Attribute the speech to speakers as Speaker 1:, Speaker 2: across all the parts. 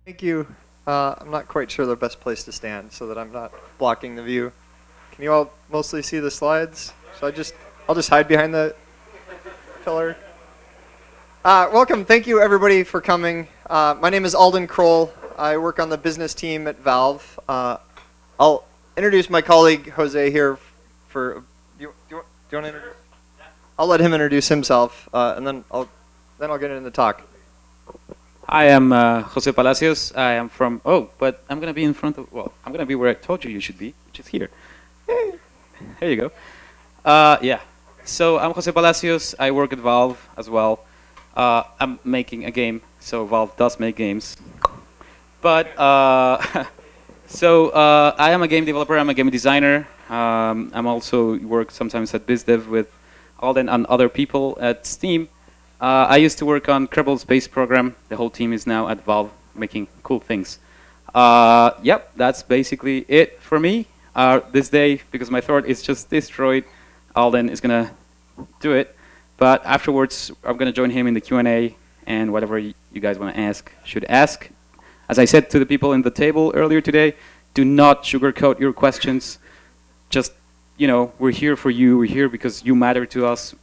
Speaker 1: Thank you. I'm not quite sure the best place to stand so that I'm not blocking the view. Can you all mostly see the slides? I'll just hide behind the pillar. Welcome. Thank you everybody for coming. My name is Alden Kroll. I work on the business team at Valve. I'll introduce my colleague Jose here. Do you want to introduce? I'll let him introduce himself, and then I'll get into the talk.
Speaker 2: Hi, I'm José Palacios. I am from, but I'm going to be in front of, I'm going to be where I told you you should be, which is here. There you go. Yeah. So I'm José Palacios. I work at Valve as well. I'm making a game, so Valve does make games. But, I am a game developer. I'm a game designer. I'm also work sometimes at BizDev with Alden and other people at Steam. I used to work on Kerbal Space Program. The whole team is now at Valve making cool things. Yep, that's basically it for me this day, because my throat is just destroyed. Alden is going to do it. But afterwards, I'm going to join him in the Q&A, and whatever you guys want to ask, should ask. As I said to the people in the table earlier today, do not sugarcoat your questions. Just, we're here for you. We're here because you matter to us.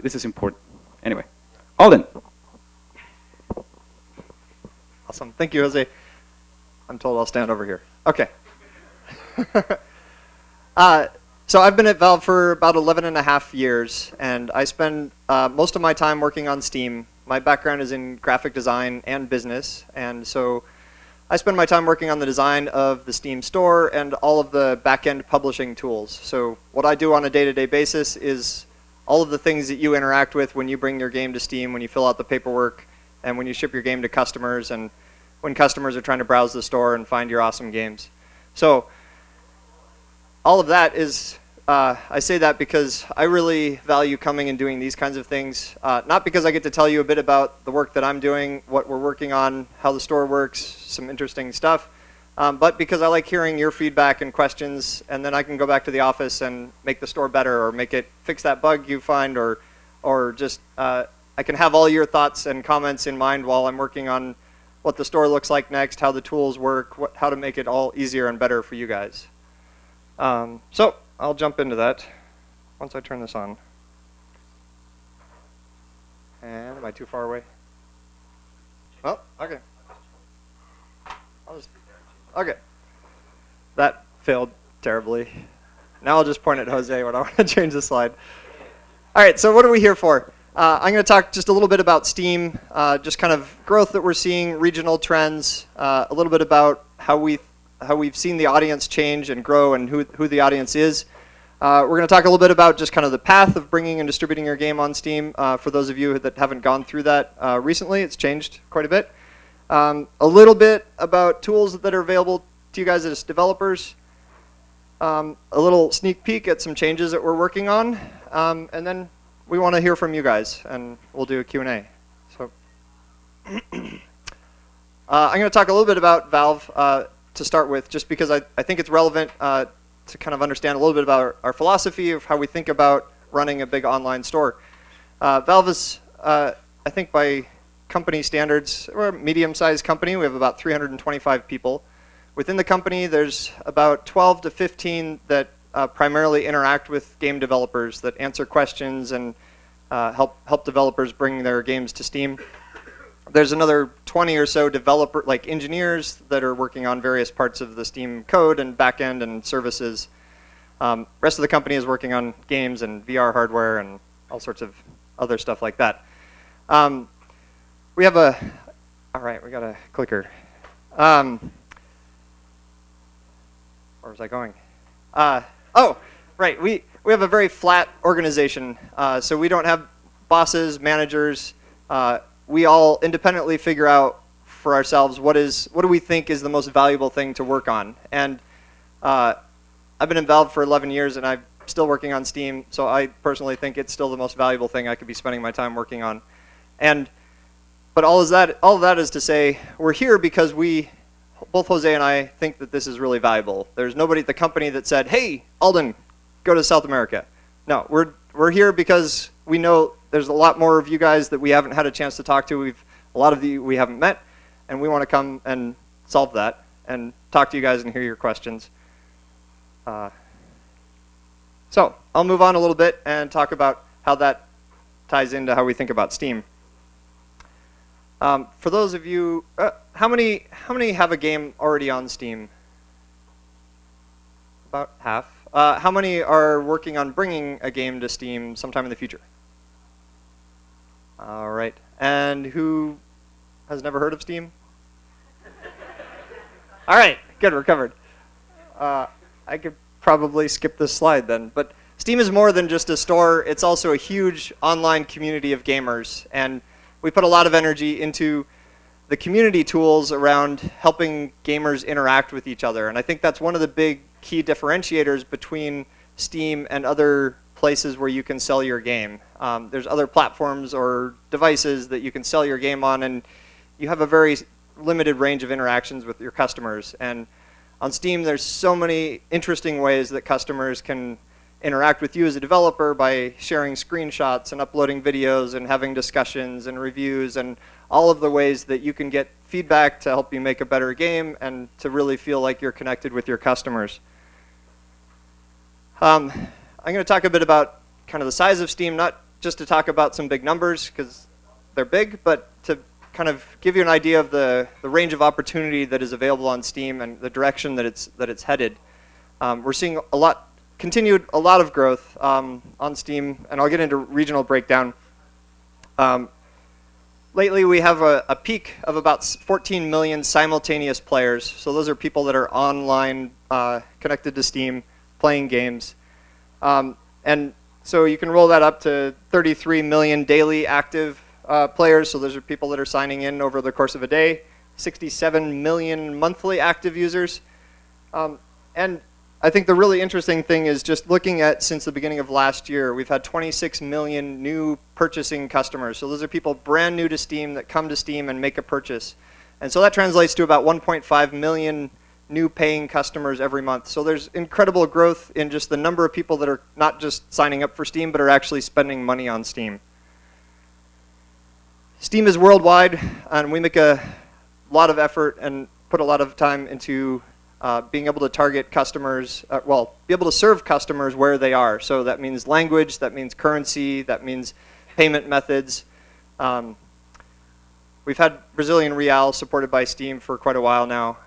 Speaker 2: This is important. Anyway, Alden.
Speaker 1: Awesome. Thank you, Jose. I'm told I'll stand over here. Okay. So I've been at Valve for about 11 and a half years, and I spend most of my time working on Steam. My background is in graphic design and business, and so I spend my time working on the design of the Steam store and all of the back-end publishing tools. So what I do on a day-to-day basis is all of the things that you interact with when you bring your game to Steam, when you fill out the paperwork, and when you ship your game to customers, and when customers are trying to browse the store and find your awesome games. So all of that is, I say that because I really value coming and doing these kinds of things, not because I get to tell you a bit about the work that I'm doing, what we're working on, how the store works, some interesting stuff, but because I like hearing your feedback and questions, and then I can go back to the office and make the store better, or fix that bug you find, or just I can have all your thoughts and comments in mind while I'm working on what the store looks like next, how the tools work, how to make it all easier and better for you guys. So I'll jump into that once I turn this on. And am I too far away? Oh, okay. Okay. That failed terribly. Now I'll just point at Jose when I want to change the slide. All right, so what are we here for? I'm going to talk just a little bit about Steam, just kind of growth that we're seeing, regional trends, a little bit about how we've seen the audience change and grow and who the audience is. We're going to talk a little bit about just kind of the path of bringing and distributing your game on Steam. For those of you that haven't gone through that recently, it's changed quite a bit. A little bit about tools that are available to you guys as developers. A little sneak peek at some changes that we're working on. And then we want to hear from you guys, and we'll do a Q&A. So I'm going to talk a little bit about Valve to start with, just because I think it's relevant to kind of understand a little bit about our philosophy of how we think about running a big online store. Valve is, I think by company standards, we're a medium-sized company. We have about 325 people. Within the company, there's about 12 to 15 that primarily interact with game developers, that answer questions and help developers bring their games to Steam. There's another 20 or so engineers that are working on various parts of the Steam code and backend and services. Rest of the company is working on games and VR hardware and all sorts of other stuff like that. We have all right, we got a clicker. Where was I going? Oh, right, we have a very flat organization. So we don't have bosses, managers. We all independently figure out for ourselves what do we think is the most valuable thing to work on. And I've been in Valve for 11 years, and I'm still working on Steam, so I personally think it's still the most valuable thing I could be spending my time working on. But all of that is to say, we're here because both Jose and I think that this is really valuable. There's nobody at the company that said, "Hey, Alden, go to South America." No, we're here because we know there's a lot more of you guys that we haven't had a chance to talk to. A lot of you we haven't met, and we want to come and solve that and talk to you guys and hear your questions. So I'll move on a little bit and talk about how that ties into how we think about Steam. For those of you, how many have a game already on Steam? About half. How many are working on bringing a game to Steam sometime in the future? All right. And who has never heard of Steam? All right. Good. We're covered. I could probably skip this slide then. But Steam is more than just a store. It's also a huge online community of gamers. And we put a lot of energy into the community tools around helping gamers interact with each other. And I think that's one of the big key differentiators between Steam and other places where you can sell your game. There's other platforms or devices that you can sell your game on, and you have a very limited range of interactions with your customers. And on Steam, there's so many interesting ways that customers can interact with you as a developer by sharing screenshots and uploading videos and having discussions and reviews and all of the ways that you can get feedback to help you make a better game and to really feel like you're connected with your customers. I'm going to talk a bit about kind of the size of Steam, not just to talk about some big numbers because they're big, but to kind of give you an idea of the range of opportunity that is available on Steam and the direction that it's headed. We're seeing a lot of growth on Steam, and I'll get into regional breakdown. Lately, we have a peak of about 14 million simultaneous players. So those are people that are online, connected to Steam, playing games. And so you can roll that up to 33 million daily active players. So those are people that are signing in over the course of a day. 67 million monthly active users. And I think the really interesting thing is just looking at since the beginning of last year, we've had 26 million new purchasing customers. So those are people brand new to Steam that come to Steam and make a purchase. And so that translates to about 1.5 million new paying customers every month. So there's incredible growth in just the number of people that are not just signing up for Steam, but are actually spending money on Steam. Steam is worldwide, and we make a lot of effort and put a lot of time into being able to target customers, be able to serve customers where they are. So that means language, that means currency, that means payment methods. We've had Brazilian real supported by Steam for quite a while now.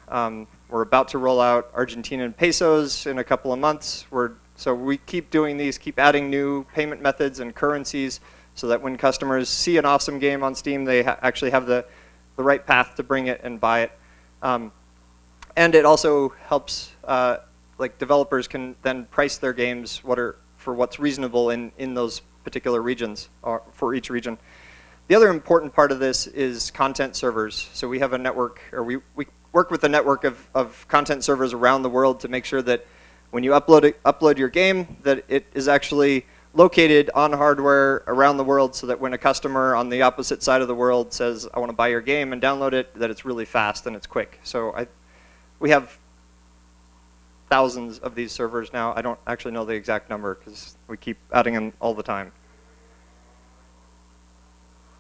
Speaker 1: We're about to roll out Argentinian pesos in a couple of months. So we keep doing these, keep adding new payment methods and currencies so that when customers see an awesome game on Steam, they actually have the right path to bring it and buy it. And it also helps, like developers can then price their games for what's reasonable in those particular regions, or for each region. The other important part of this is content servers. So we have a network, or we work with a network of content servers around the world to make sure that when you upload your game, that it is actually located on hardware around the world so that when a customer on the opposite side of the world says, I want to buy your game and download it, that it's really fast and it's quick. So we have thousands of these servers now. I don't actually know the exact number because we keep adding them all the time.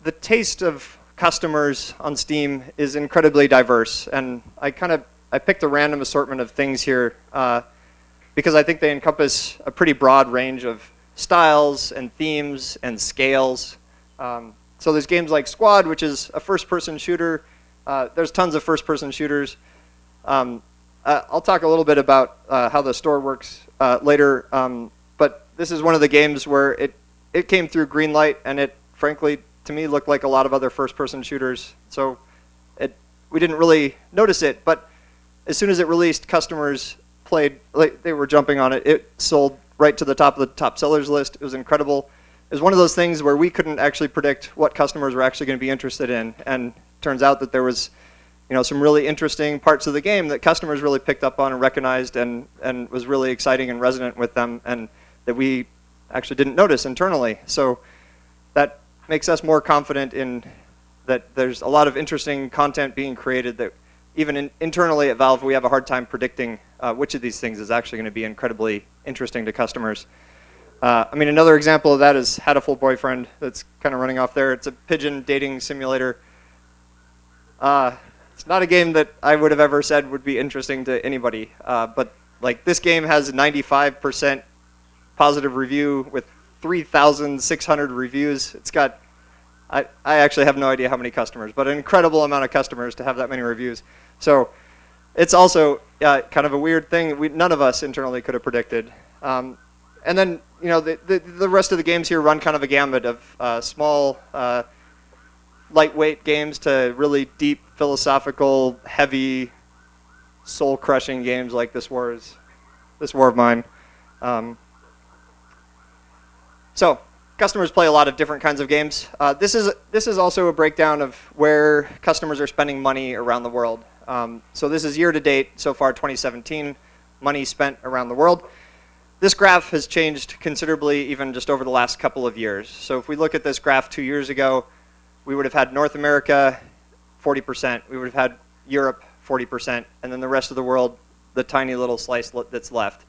Speaker 1: The taste of customers on Steam is incredibly diverse, and I picked a random assortment of things here because I think they encompass a pretty broad range of styles and themes and scales. So there's games like Squad, which is a first-person shooter. There's tons of first-person shooters. I'll talk a little bit about how the store works later, but this is one of the games where it came through Greenlight, and it frankly to me looked like a lot of other first-person shooters. So we didn't really notice it, but as soon as it released, customers played, like they were jumping on it. It sold right to the top of the top sellers list. It was incredible. It was one of those things where we couldn't actually predict what customers were actually going to be interested in, and turns out that there was some really interesting parts of the game that customers really picked up on and recognized and was really exciting and resonant with them, and that we actually didn't notice internally. So that makes us more confident in that there's a lot of interesting content being created that even internally at Valve, we have a hard time predicting which of these things is actually going to be incredibly interesting to customers. Another example of that is Hatful Boyfriend that's kind of running off there. It's a pigeon dating simulator. It's It's not a game that I would have ever said would be interesting to anybody, but like this game has 95% positive review with 3,600 reviews. It's got, I actually have no idea how many customers, but an incredible amount of customers to have that many reviews. So it's also kind of a weird thing none of us internally could have predicted. And then the rest of the games here run kind of a gamut of small, lightweight games to really deep, philosophical, heavy, soul-crushing games like This War of Mine. So customers play a lot of different kinds of games. This is also a breakdown of where customers are spending money around the world. So this is year to date, so far 2017, money spent around the world. This graph has changed considerably even just over the last couple of years. So if we look at this graph 2 years ago, we would have had North America 40%, we would have had Europe 40%, and then the rest of the world, the tiny little slice that's left.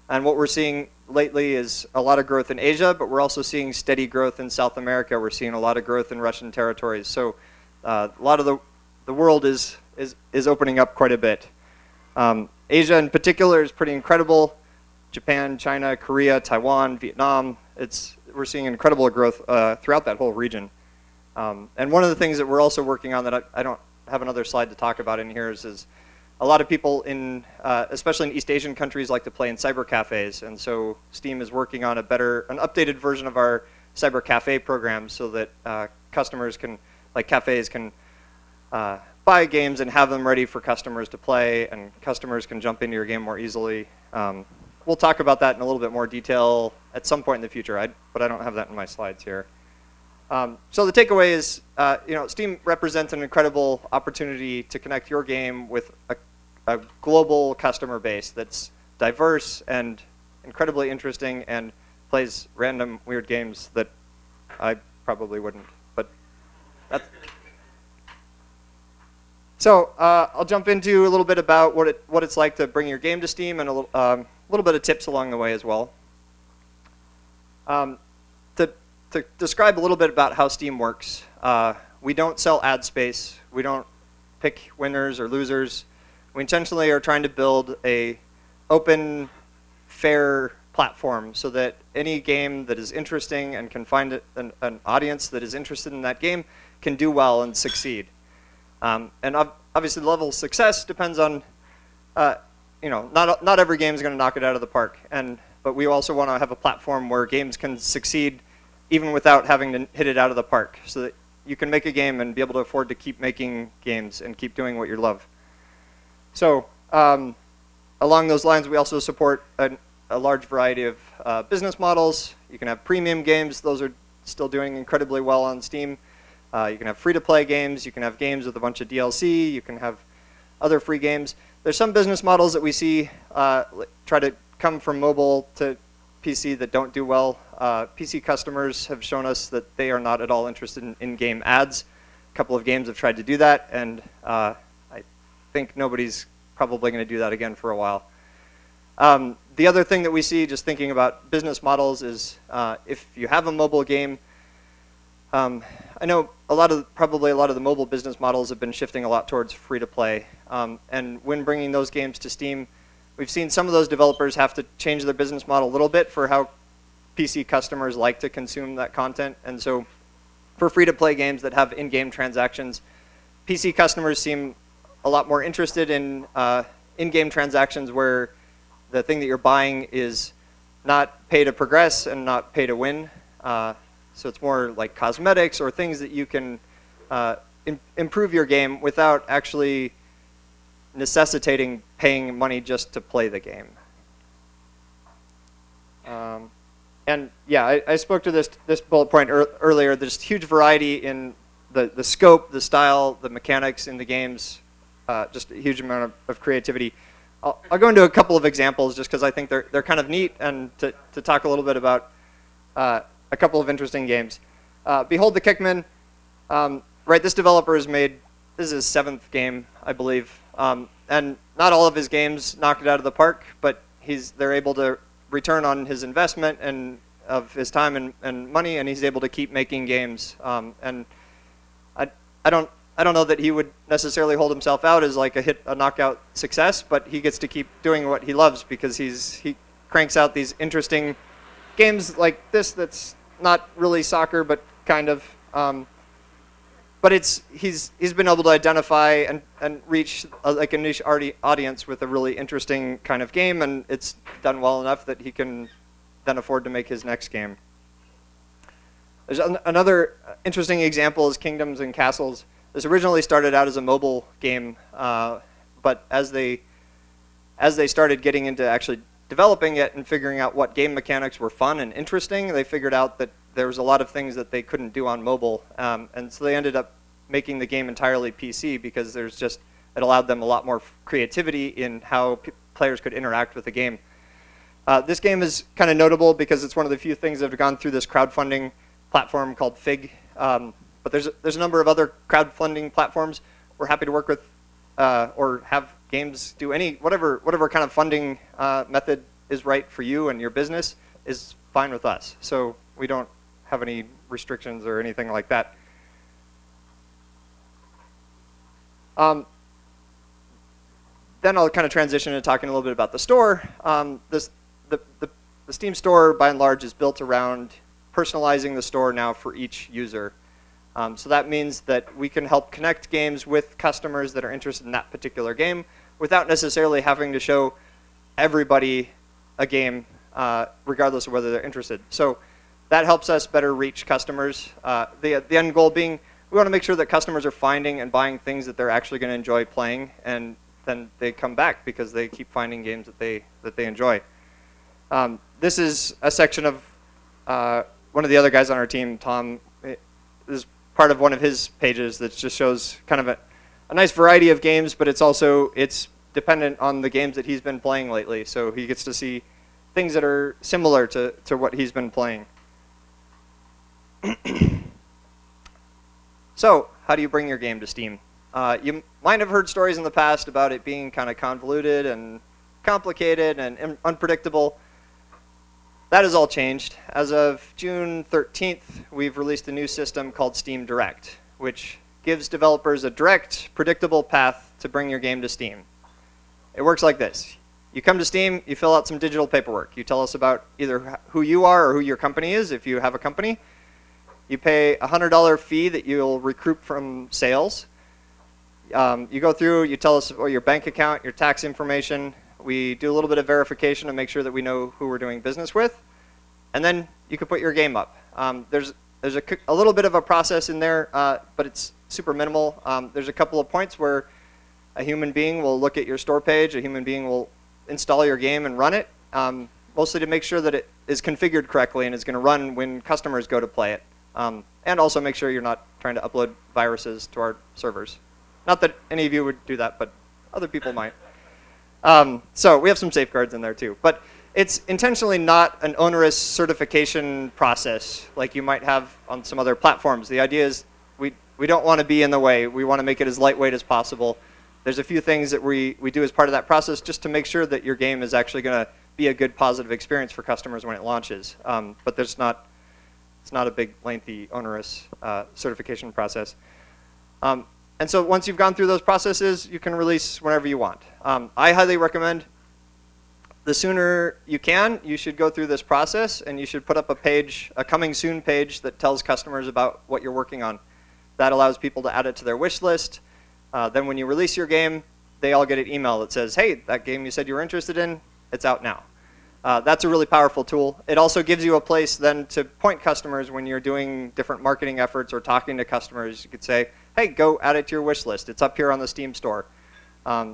Speaker 1: And what we're seeing lately is a lot of growth in Asia, but we're also seeing steady growth in South America. We're seeing a lot of growth in Russian territories. So a lot of the world is opening up quite a bit. Asia in particular is pretty incredible. Japan, China, Korea, Taiwan, Vietnam. We're seeing incredible growth throughout that whole region. And one of the things that we're also working on that I don't have another slide to talk about in here is a lot of people especially in East Asian countries, like to play in cyber cafes. And so Steam is working on an updated version of our cyber cafe program so that customers cafes can buy games and have them ready for customers to play, and customers can jump into your game more easily. We'll talk about that in a little bit more detail at some point in the future, but I don't have that in my slides here. So the takeaway is, Steam represents an incredible opportunity to connect your game with a global customer base that's diverse and incredibly interesting and plays random weird games that I probably wouldn't. But that's. So I'll jump into a little bit about what it's like to bring your game to Steam and a little bit of tips along the way as well. To describe a little bit about how Steam works, we don't sell ad space. We don't pick winners or losers. We intentionally are trying to build a open, fair platform so that any game that is interesting and can find an audience that is interested in that game can do well and succeed. And obviously the level of success depends on, not every game is going to knock it out of the park. But we also want to have a platform where games can succeed even without having to hit it out of the park, so that you can make a game and be able to afford to keep making games and keep doing what you love. So along those lines, we also support a large variety of business models. You can have premium games. Those are still doing incredibly well on Steam. You can have free-to-play games. You can have games with a bunch of DLC. You can have other free games. There's some business models that we see try to come from mobile to PC that don't do well. PC customers have shown us that they are not at all interested in in-game ads. A couple of games have tried to do that, and I think nobody's probably going to do that again for a while. The other thing that we see, just thinking about business models, is if you have a mobile game, I know probably a lot of the mobile business models have been shifting a lot towards free-to-play. And when bringing those games to Steam, we've seen some of those developers have to change their business model a little bit for how PC customers like to consume that content. And so for free-to-play games that have in-game transactions, PC customers seem a lot more interested in in-game transactions where the thing that you're buying is not pay to progress and not pay to win. So it's more like cosmetics or things that you can improve your game without actually necessitating paying money just to play the game. And yeah, I spoke to this bullet point earlier. There's huge variety in the scope, the style, the mechanics in the games, just a huge amount of creativity. I'll go into a couple of examples just because I think they're kind of neat, and to talk a little bit about a couple of interesting games. Behold the Kickman. Right, this developer has made, this is his 7th game, I believe. And not all of his games knock it out of the park, but they're able to return on his investment and of his time and money, and he's able to keep making games. And I don't I don't know that he would necessarily hold himself out as like a knockout success, but he gets to keep doing what he loves because he cranks out these interesting games like this that's not really soccer, but kind of. But he's been able to identify and reach like a niche audience with a really interesting kind of game, and it's done well enough that he can then afford to make his next game. There's another interesting example is Kingdoms and Castles. This originally started out as a mobile game, but as they started getting into actually developing it and figuring out what game mechanics were fun and interesting, they figured out that there was a lot of things that they couldn't do on mobile, and so they ended up making the game entirely PC because it allowed them a lot more creativity in how players could interact with the game. This game is kind of notable because it's one of the few things that have gone through this crowdfunding platform called Fig. But there's a number of other crowdfunding platforms. We're happy to work with or have games do whatever kind of funding method is right for you and your business is fine with us. So we don't have any restrictions or anything like that. Then I'll kind of transition into talking a little bit about the store. The Steam store, by and large, is built around personalizing the store now for each user. So that means that we can help connect games with customers that are interested in that particular game without necessarily having to show everybody a game, regardless of whether they're interested. So that helps us better reach customers. The end goal being we want to make sure that customers are finding and buying things that they're actually going to enjoy playing, and then they come back because they keep finding games that they enjoy. This is a section of one of the other guys on our team, Tom. This is part of one of his pages that just shows kind of a nice variety of games, but it's dependent on the games that he's been playing lately. So he gets to see things that are similar to what he's been playing. So how do you bring your game to Steam? You might have heard stories in the past about it being kind of convoluted and complicated and unpredictable. That has all changed. As of June 13th, we've released a new system called Steam Direct, which gives developers a direct, predictable path to bring your game to Steam. It works like this. You come to Steam, you fill out some digital paperwork. You tell us about either who you are or who your company is, if you have a company. You pay a $100 fee that you'll recoup from sales. You go through, you tell us your bank account, your tax information. We do a little bit of verification to make sure that we know who we're doing business with. And then you can put your game up. There's a little bit of a process in there, but it's super minimal. There's a couple of points where a human being will look at your store page, a human being will install your game and run it, mostly to make sure that it is configured correctly and is going to run when customers go to play it. And also make sure you're not trying to upload viruses to our servers. Not that any of you would do that, but other people might. So we have some safeguards in there too. But it's intentionally not an onerous certification process like you might have on some other platforms. The idea is we don't want to be in the way. We want to make it as lightweight as possible. There's a few things that we do as part of that process just to make sure that your game is actually going to be a good, positive experience for customers when it launches. But it's not a big, lengthy, onerous certification process. And so once you've gone through those processes, you can release whenever you want. I highly recommend the sooner you can, you should go through this process, and you should put up a coming soon page that tells customers about what you're working on. That allows people to add it to their wish list. Then when you release your game, they all get an email that says, hey, that game you said you were interested in, it's out now. That's a really powerful tool. It also gives you a place then to point customers when you're doing different marketing efforts or talking to customers. You could say, hey, go add it to your wish list. It's up here on the Steam store.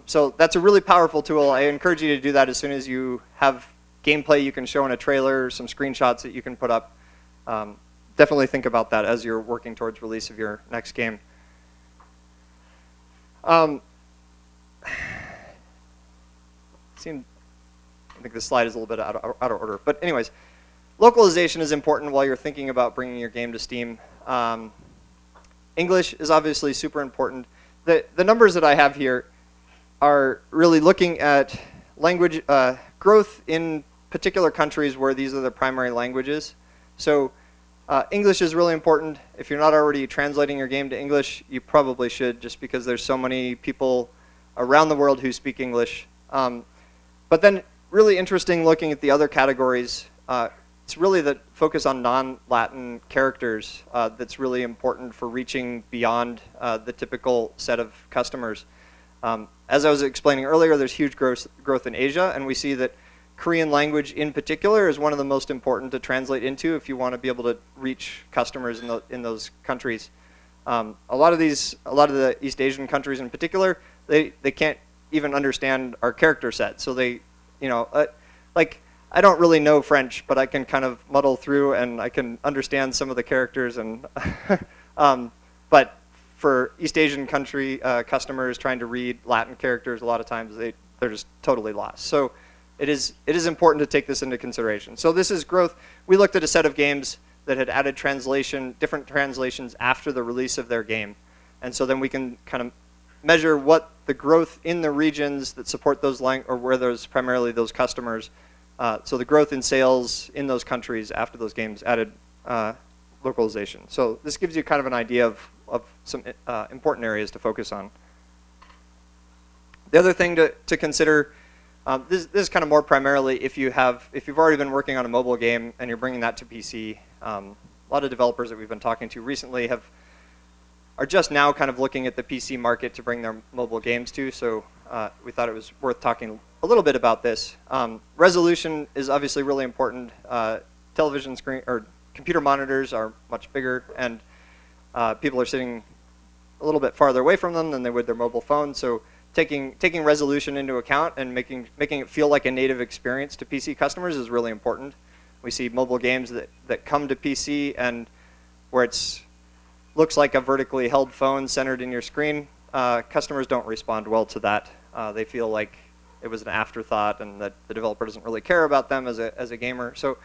Speaker 1: So that's a really powerful tool. I encourage you to do that as soon as you have gameplay you can show in a trailer, some screenshots that you can put up. Definitely think about that as you're working towards release of your next game. I think this slide is a little bit out of order. But anyways, localization is important while you're thinking about bringing your game to Steam. English is obviously super important. The numbers that I have here are really looking at language growth in particular countries where these are the primary languages. So English is really important. If you're not already translating your game to English, you probably should, just because there's so many people around the world who speak English. But then really interesting looking at the other categories. It's really the focus on non-Latin characters that's really important for reaching beyond the typical set of customers. As I was explaining earlier, there's huge growth in Asia, and we see that Korean language in particular is one of the most important to translate into if you want to be able to reach customers in those countries. A lot of the East Asian countries in particular, they can't even understand our character set. So they, like, I don't really know French, but I can kind of muddle through and I can understand some of the characters. And but for East Asian country customers trying to read Latin characters, a lot of times they're just totally lost. So it is important to take this into consideration. So this is growth. We looked at a set of games that had added different translations after the release of their game. And so then we can kind of measure what the growth in the regions that support those or where there's primarily those customers. So the growth in sales in those countries after those games added localization. So this gives you kind of an idea of some important areas to focus on. The other thing to consider, this is kind of more primarily if you've already been working on a mobile game and you're bringing that to PC. A lot of developers that we've been talking to recently are just now kind of looking at the PC market to bring their mobile games to. So we thought it was worth talking a little bit about this. Resolution is obviously really important. Television screen or computer monitors are much bigger, and people are sitting a little bit farther away from them than they would their mobile phone. So taking resolution into account and making it feel like a native experience to PC customers is really important. We see mobile games that come to PC and where it looks like a vertically held phone centered in your screen. Customers don't respond well to that. They feel like it was an afterthought and that the developer doesn't really care about them as a gamer. So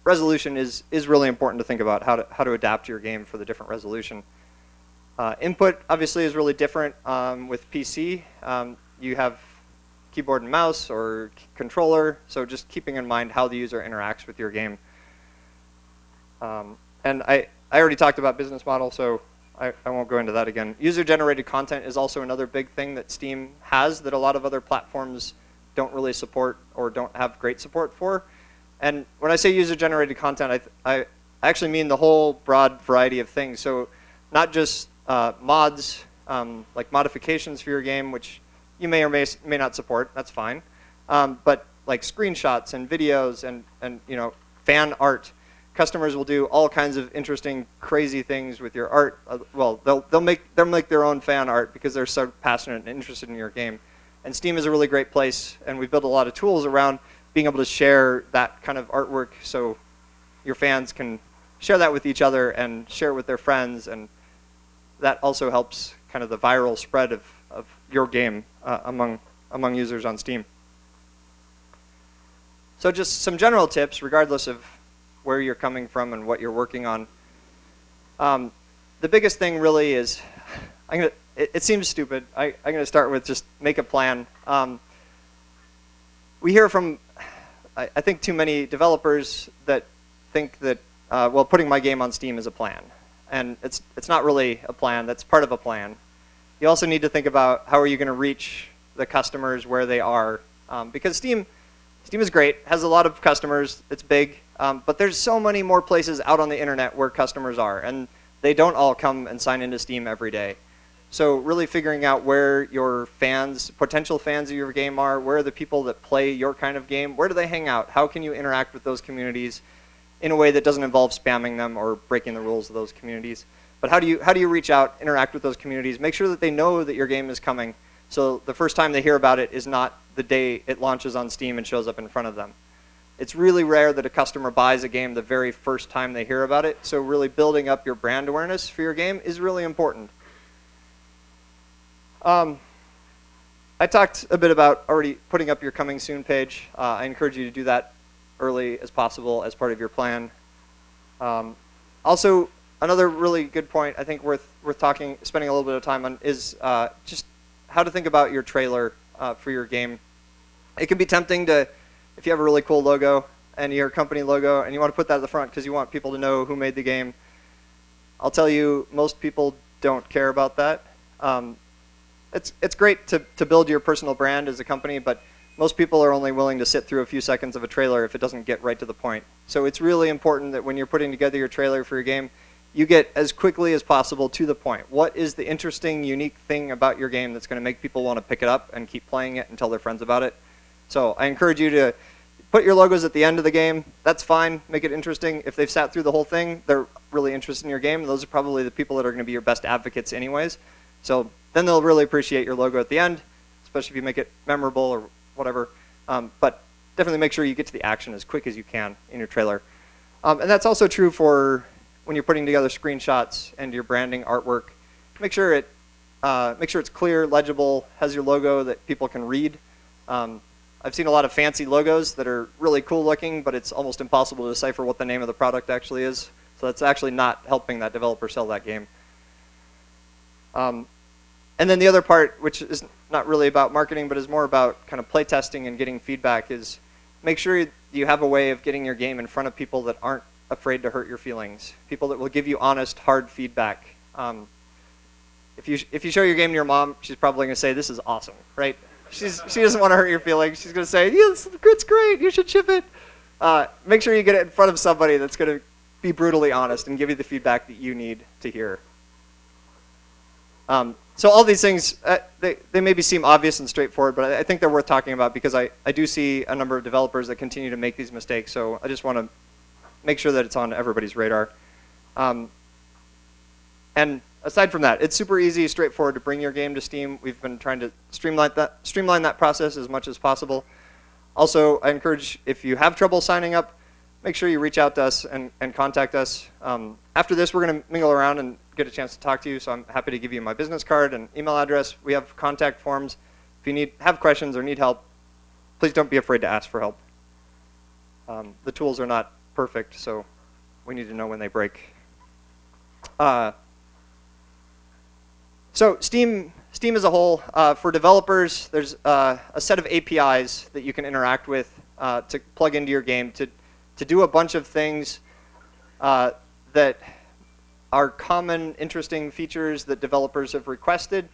Speaker 1: resolution is really important to think about how to adapt your game for the different resolution. Input obviously is really different with PC. You have keyboard and mouse or controller, so just keeping in mind how the user interacts with your game. And I already talked about business model, so I won't go into that again. User-generated content is also another big thing that Steam has that a lot of other platforms don't really support or don't have great support for. And when I say user-generated content, I actually mean the whole broad variety of things. So not just mods, like modifications for your game, which you may or may not support. That's fine. But like screenshots and videos and fan art. Customers will do all kinds of interesting, crazy things with your art. Well, they'll make their own fan art because they're so passionate and interested in your game. And Steam is a really great place, and we've built a lot of tools around being able to share that kind of artwork so your fans can share that with each other and share it with their friends, and that also helps kind of the viral spread of your game among users on Steam. So just some general tips, regardless of where you're coming from and what you're working on. The biggest thing really is, it seems stupid. I'm going to start with just make a plan. We hear from, I think, too many developers that think that, well, putting my game on Steam is a plan. And it's not really a plan. That's part of a plan. You also need to think about how are you going to reach the customers where they are. Because Steam is great, has a lot of customers, it's big, but there's so many more places out on the internet where customers are, and they don't all come and sign into Steam every day. So really figuring out where your fans, potential fans of your game are, where are the people that play your kind of game, where do they hang out, how can you interact with those communities in a way that doesn't involve spamming them or breaking the rules of those communities. But how do you reach out, interact with those communities, make sure that they know that your game is coming, so the first time they hear about it is not the day it launches on Steam and shows up in front of them. It's really rare that a customer buys a game the very first time they hear about it, so really building up your brand awareness for your game is really important. I talked a bit about already putting up your coming soon page. I encourage you to do that early as possible as part of your plan. Also, another really good point I think worth spending a little bit of time on is just how to think about your trailer for your game. It can be tempting to, if you have a really cool logo, and your company logo, and you want to put that at the front because you want people to know who made the game. I'll tell you, most people don't care about that. It's great to build your personal brand as a company, but most people are only willing to sit through a few seconds of a trailer if it doesn't get right to the point. So it's really important that when you're putting together your trailer for your game, you get as quickly as possible to the point. What is the interesting, unique thing about your game that's going to make people want to pick it up and keep playing it and tell their friends about it? So I encourage you to put your logos at the end of the game. That's fine. Make it interesting. If they've sat through the whole thing, they're really interested in your game. Those are probably the people that are going to be your best advocates anyways. So then they'll really appreciate your logo at the end, especially if you make it memorable or whatever. But definitely make sure you get to the action as quick as you can in your trailer. And that's also true for when you're putting together screenshots and your branding artwork. Make sure it's clear, legible, has your logo that people can read. I've seen a lot of fancy logos that are really cool looking, but it's almost impossible to decipher what the name of the product actually is. So that's actually not helping that developer sell that game. And then the other part, which is not really about marketing, but is more about kind of play testing and getting feedback, is make sure you have a way of getting your game in front of people that aren't afraid to hurt your feelings, people that will give you honest, hard feedback. If you show your game to your mom, she's probably going to say, "This is awesome," right? She doesn't want to hurt your feelings. She's going to say, "Yes, it's great. You should ship it." Make sure you get it in front of somebody that's going to be brutally honest and give you the feedback that you need to hear. So all these things, they maybe seem obvious and straightforward, but I think they're worth talking about because I do see a number of developers that continue to make these mistakes. So I just want to make sure that it's on everybody's radar. And aside from that, it's super easy, straightforward to bring your game to Steam. We've been trying to streamline that process as much as possible. Also, I encourage, if you have trouble signing up, make sure you reach out to us and contact us. After this, we're going to mingle around and get a chance to talk to you, so I'm happy to give you my business card and email address. We have contact forms. If you have questions or need help, please don't be afraid to ask for help. The tools are not perfect, so we need to know when they break. So Steam as a whole, for developers, there's a set of APIs that you can interact with to plug into your game to do a bunch of things that are common, interesting features that developers have requested.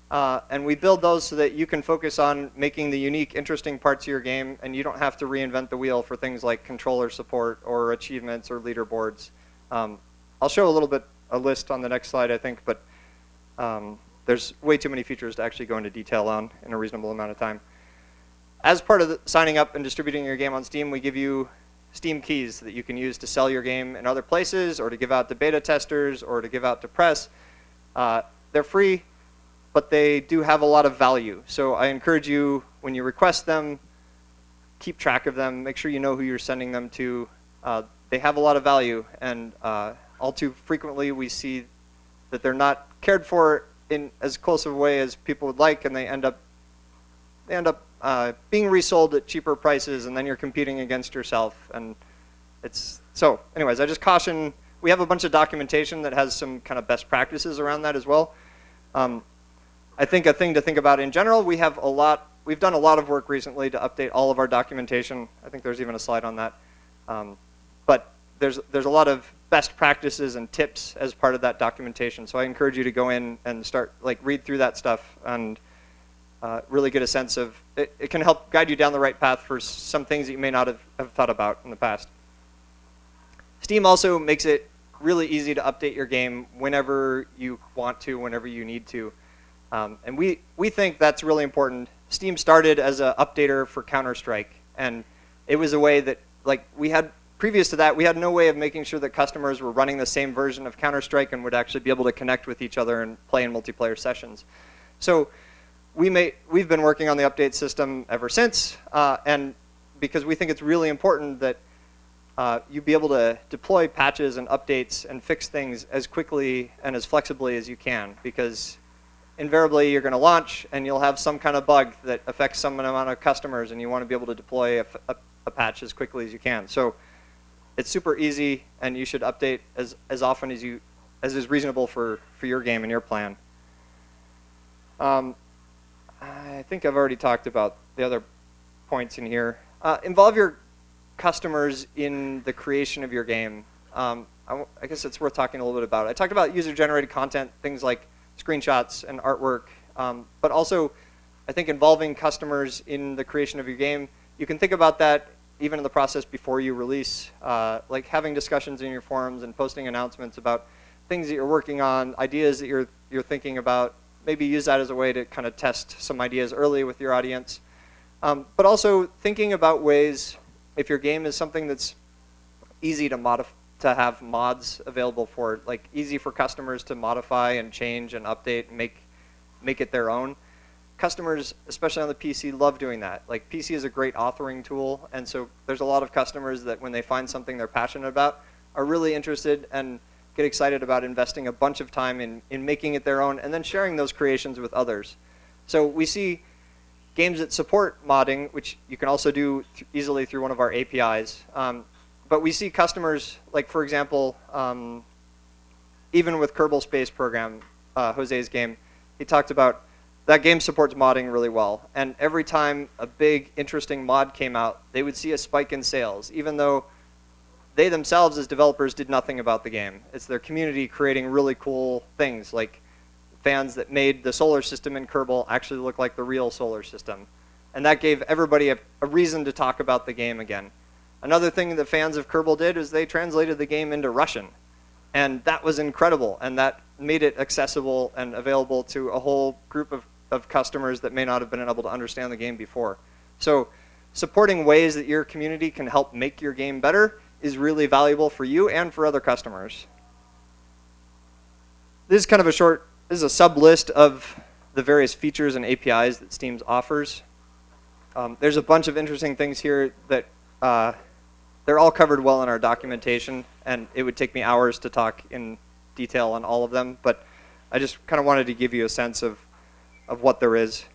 Speaker 1: And we build those so that you can focus on making the unique, interesting parts of your game, and you don't have to reinvent the wheel for things like controller support or achievements or leaderboards. I'll show a list on the next slide, I think, but there's way too many features to actually go into detail on in a reasonable amount of time. As part of signing up and distributing your game on Steam, we give you Steam keys that you can use to sell your game in other places or to give out to beta testers or to give out to press. They're free, but they do have a lot of value. So I encourage you, when you request them, keep track of them. Make sure you know who you're sending them to. They have a lot of value, and all too frequently we see that they're not cared for in as close of a way as people would like, and they end up being resold at cheaper prices, and then you're competing against yourself. And so anyways, I just caution, we have a bunch of documentation that has some kind of best practices around that as well. I think a thing to think about in general, we've done a lot of work recently to update all of our documentation. I think there's even a slide on that. But there's a lot of best practices and tips as part of that documentation. So I encourage you to go in and start, read through that stuff and really get a sense of, it can help guide you down the right path for some things that you may not have thought about in the past. Steam also makes it really easy to update your game whenever you want to, whenever you need to. And we think that's really important. Steam started as an updater for Counter-Strike, and it was a way that, previous to that, we had no way of making sure that customers were running the same version of Counter-Strike and would actually be able to connect with each other and play in multiplayer sessions. So we've been working on the update system ever since, and because we think it's really important that you be able to deploy patches and updates and fix things as quickly and as flexibly as you can, because invariably you're going to launch and you'll have some kind of bug that affects some amount of customers, and you want to be able to deploy a patch as quickly as you can. So it's super easy, and you should update as often as is reasonable for your game and your plan. I think I've already talked about the other points in here. Involve your customers in the creation of your game, I guess it's worth talking a little bit about. I talked about user-generated content, things like screenshots and artwork, but also I think involving customers in the creation of your game. You can think about that even in the process before you release, like having discussions in your forums and posting announcements about things that you're working on, ideas that you're thinking about. Maybe use that as a way to kind of test some ideas early with your audience. But also thinking about ways, if your game is something that's easy to have mods available for, like easy for customers to modify and change and update and make it their own. Customers, especially on the PC, love doing that. Like PC is a great authoring tool, and so there's a lot of customers that when they find something they're passionate about are really interested and get excited about investing a bunch of time in making it their own and then sharing those creations with others. So we see games that support modding, which you can also do easily through one of our APIs. But we see customers, like for example, even with Kerbal Space Program, Jose's game, he talked about that game supports modding really well. And every time a big, interesting mod came out, they would see a spike in sales, even though they themselves as developers did nothing about the game. It's their community creating really cool things, like fans that made the solar system in Kerbal actually look like the real solar system. And that gave everybody a reason to talk about the game again. Another thing that fans of Kerbal did is they translated the game into Russian. And that was incredible. And that made it accessible and available to a whole group of customers that may not have been able to understand the game before. So supporting ways that your community can help make your game better is really valuable for you and for other customers. This is kind of this is a sub-list of the various features and APIs that Steam offers. There's a bunch of interesting things here that they're all covered well in our documentation, and it would take me hours to talk in detail on all of them, but I just kind of wanted to give you a sense of what there is.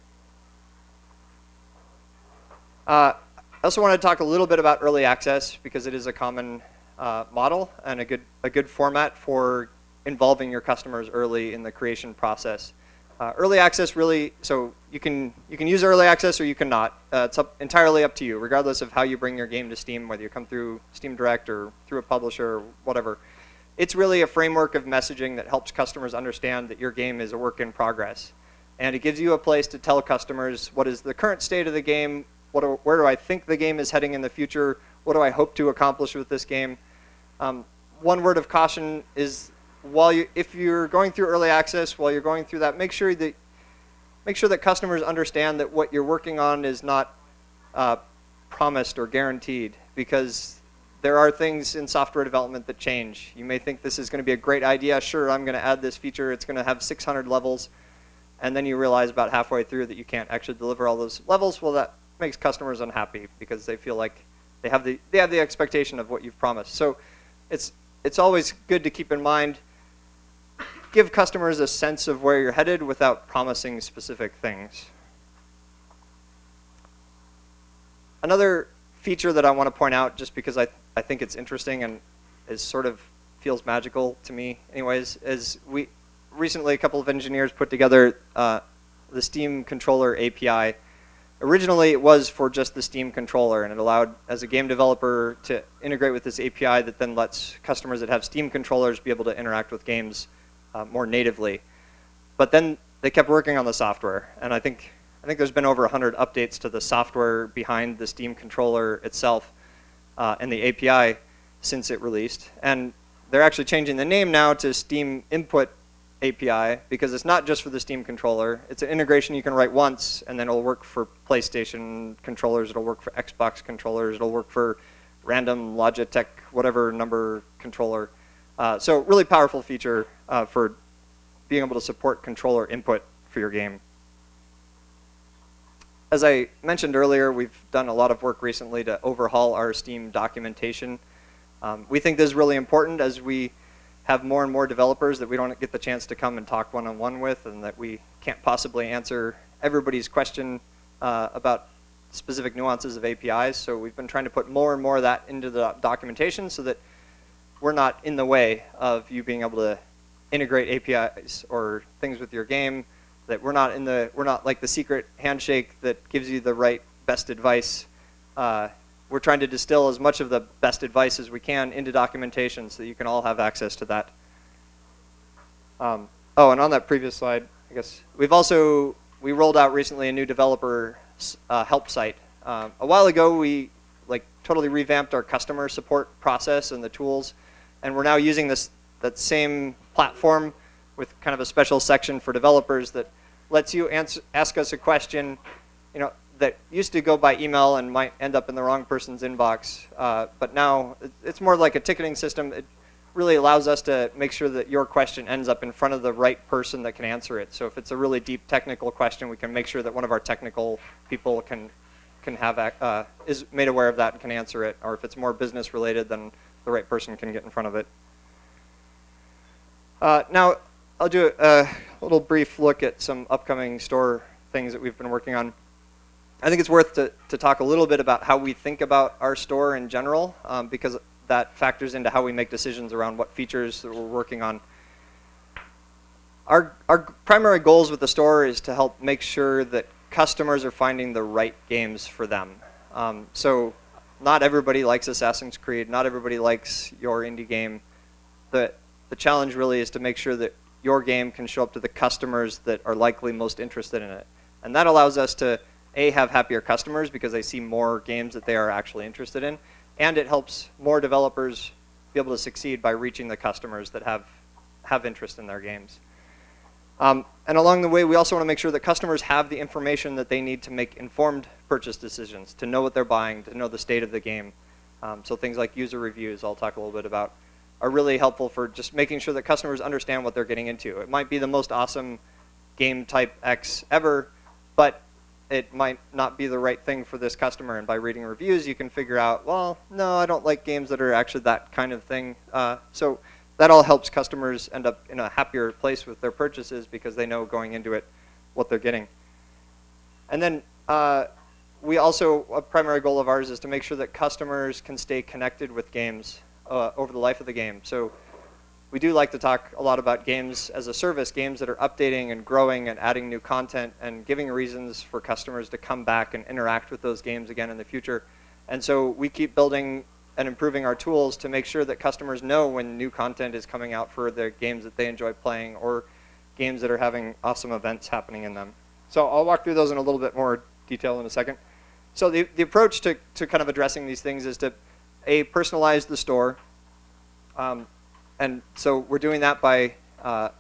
Speaker 1: I also want to talk a little bit about early access because it is a common model and a good format for involving your customers early in the creation process. Early access really, so you can use early access or you cannot. It's entirely up to you, regardless of how you bring your game to Steam, whether you come through Steam Direct or through a publisher or whatever. It's really a framework of messaging that helps customers understand that your game is a work in progress. And it gives you a place to tell customers what is the current state of the game, where do I think the game is heading in the future, what do I hope to accomplish with this game. One word of caution is if you're going through early access, while you're going through that, make sure that customers understand that what you're working on is not promised or guaranteed, because there are things in software development that change. You may think this is going to be a great idea. Sure, I'm going to add this feature. It's going to have 600 levels. And then you realize about halfway through that you can't actually deliver all those levels. Well, that makes customers unhappy because they feel like they have the expectation of what you've promised. So it's always good to keep in mind, give customers a sense of where you're headed without promising specific things. Another feature that I want to point out, just because I think it's interesting and is sort of feels magical to me anyways, is recently a couple of engineers put together the Steam controller API. Originally it was for just the Steam controller, and it allowed, as a game developer, to integrate with this API that then lets customers that have Steam controllers be able to interact with games more natively. But then they kept working on the software, and I think there's been over 100 updates to the software behind the Steam controller itself and the API since it released. And they're actually changing the name now to Steam Input API, because it's not just for the Steam controller. It's an integration you can write once, and then it'll work for PlayStation controllers, it'll work for Xbox controllers, it'll work for random Logitech whatever number controller. So really powerful feature for being able to support controller input for your game. As I mentioned earlier, we've done a lot of work recently to overhaul our Steam documentation. We think this is really important as we have more and more developers that we don't get the chance to come and talk one-on-one with, and that we can't possibly answer everybody's question about specific nuances of APIs. So we've been trying to put more and more of that into the documentation so that we're not in the way of you being able to integrate APIs or things with your game, that we're not like the secret handshake that gives you the right best advice. We're we're trying to distill as much of the best advice as we can into documentation so that you can all have access to that. Oh, and on that previous slide, I guess, we rolled out recently a new developer help site. A while ago, we totally revamped our customer support process and the tools, and we're now using that same platform with kind of a special section for developers that lets you ask us a question, that used to go by email and might end up in the wrong person's inbox, but now it's more like a ticketing system. It really allows us to make sure that your question ends up in front of the right person that can answer it. So if it's a really deep technical question, we can make sure that one of our technical people is made aware of that and can answer it. Or if it's more business related, then the right person can get in front of it. Now, I'll do a little brief look at some upcoming store things that we've been working on. I think it's worth to talk a little bit about how we think about our store in general, because that factors into how we make decisions around what features that we're working on. Our primary goals with the store is to help make sure that customers are finding the right games for them. So not everybody likes Assassin's Creed. Not everybody likes your indie game. The challenge really is to make sure that your game can show up to the customers that are likely most interested in it. And that allows us to, A, have happier customers because they see more games that they are actually interested in, and it helps more developers be able to succeed by reaching the customers that have interest in their games. And along the way, we also want to make sure that customers have the information that they need to make informed purchase decisions, to know what they're buying, to know the state of the game. So things like user reviews, I'll talk a little bit about, are really helpful for just making sure that customers understand what they're getting into. It might be the most awesome game type X ever, but it might not be the right thing for this customer. And by reading reviews, you can figure out, well, no, I don't like games that are actually that kind of thing. So that all helps customers end up in a happier place with their purchases because they know going into it what they're getting. And then we also, a primary goal of ours is to make sure that customers can stay connected with games over the life of the game. So we do like to talk a lot about games as a service, games that are updating and growing and adding new content and giving reasons for customers to come back and interact with those games again in the future. And so we keep building and improving our tools to make sure that customers know when new content is coming out for the games that they enjoy playing or games that are having awesome events happening in them. So I'll walk through those in a little bit more detail in a second. So the approach to kind of addressing these things is to, A, personalize the store. And so we're doing that by kind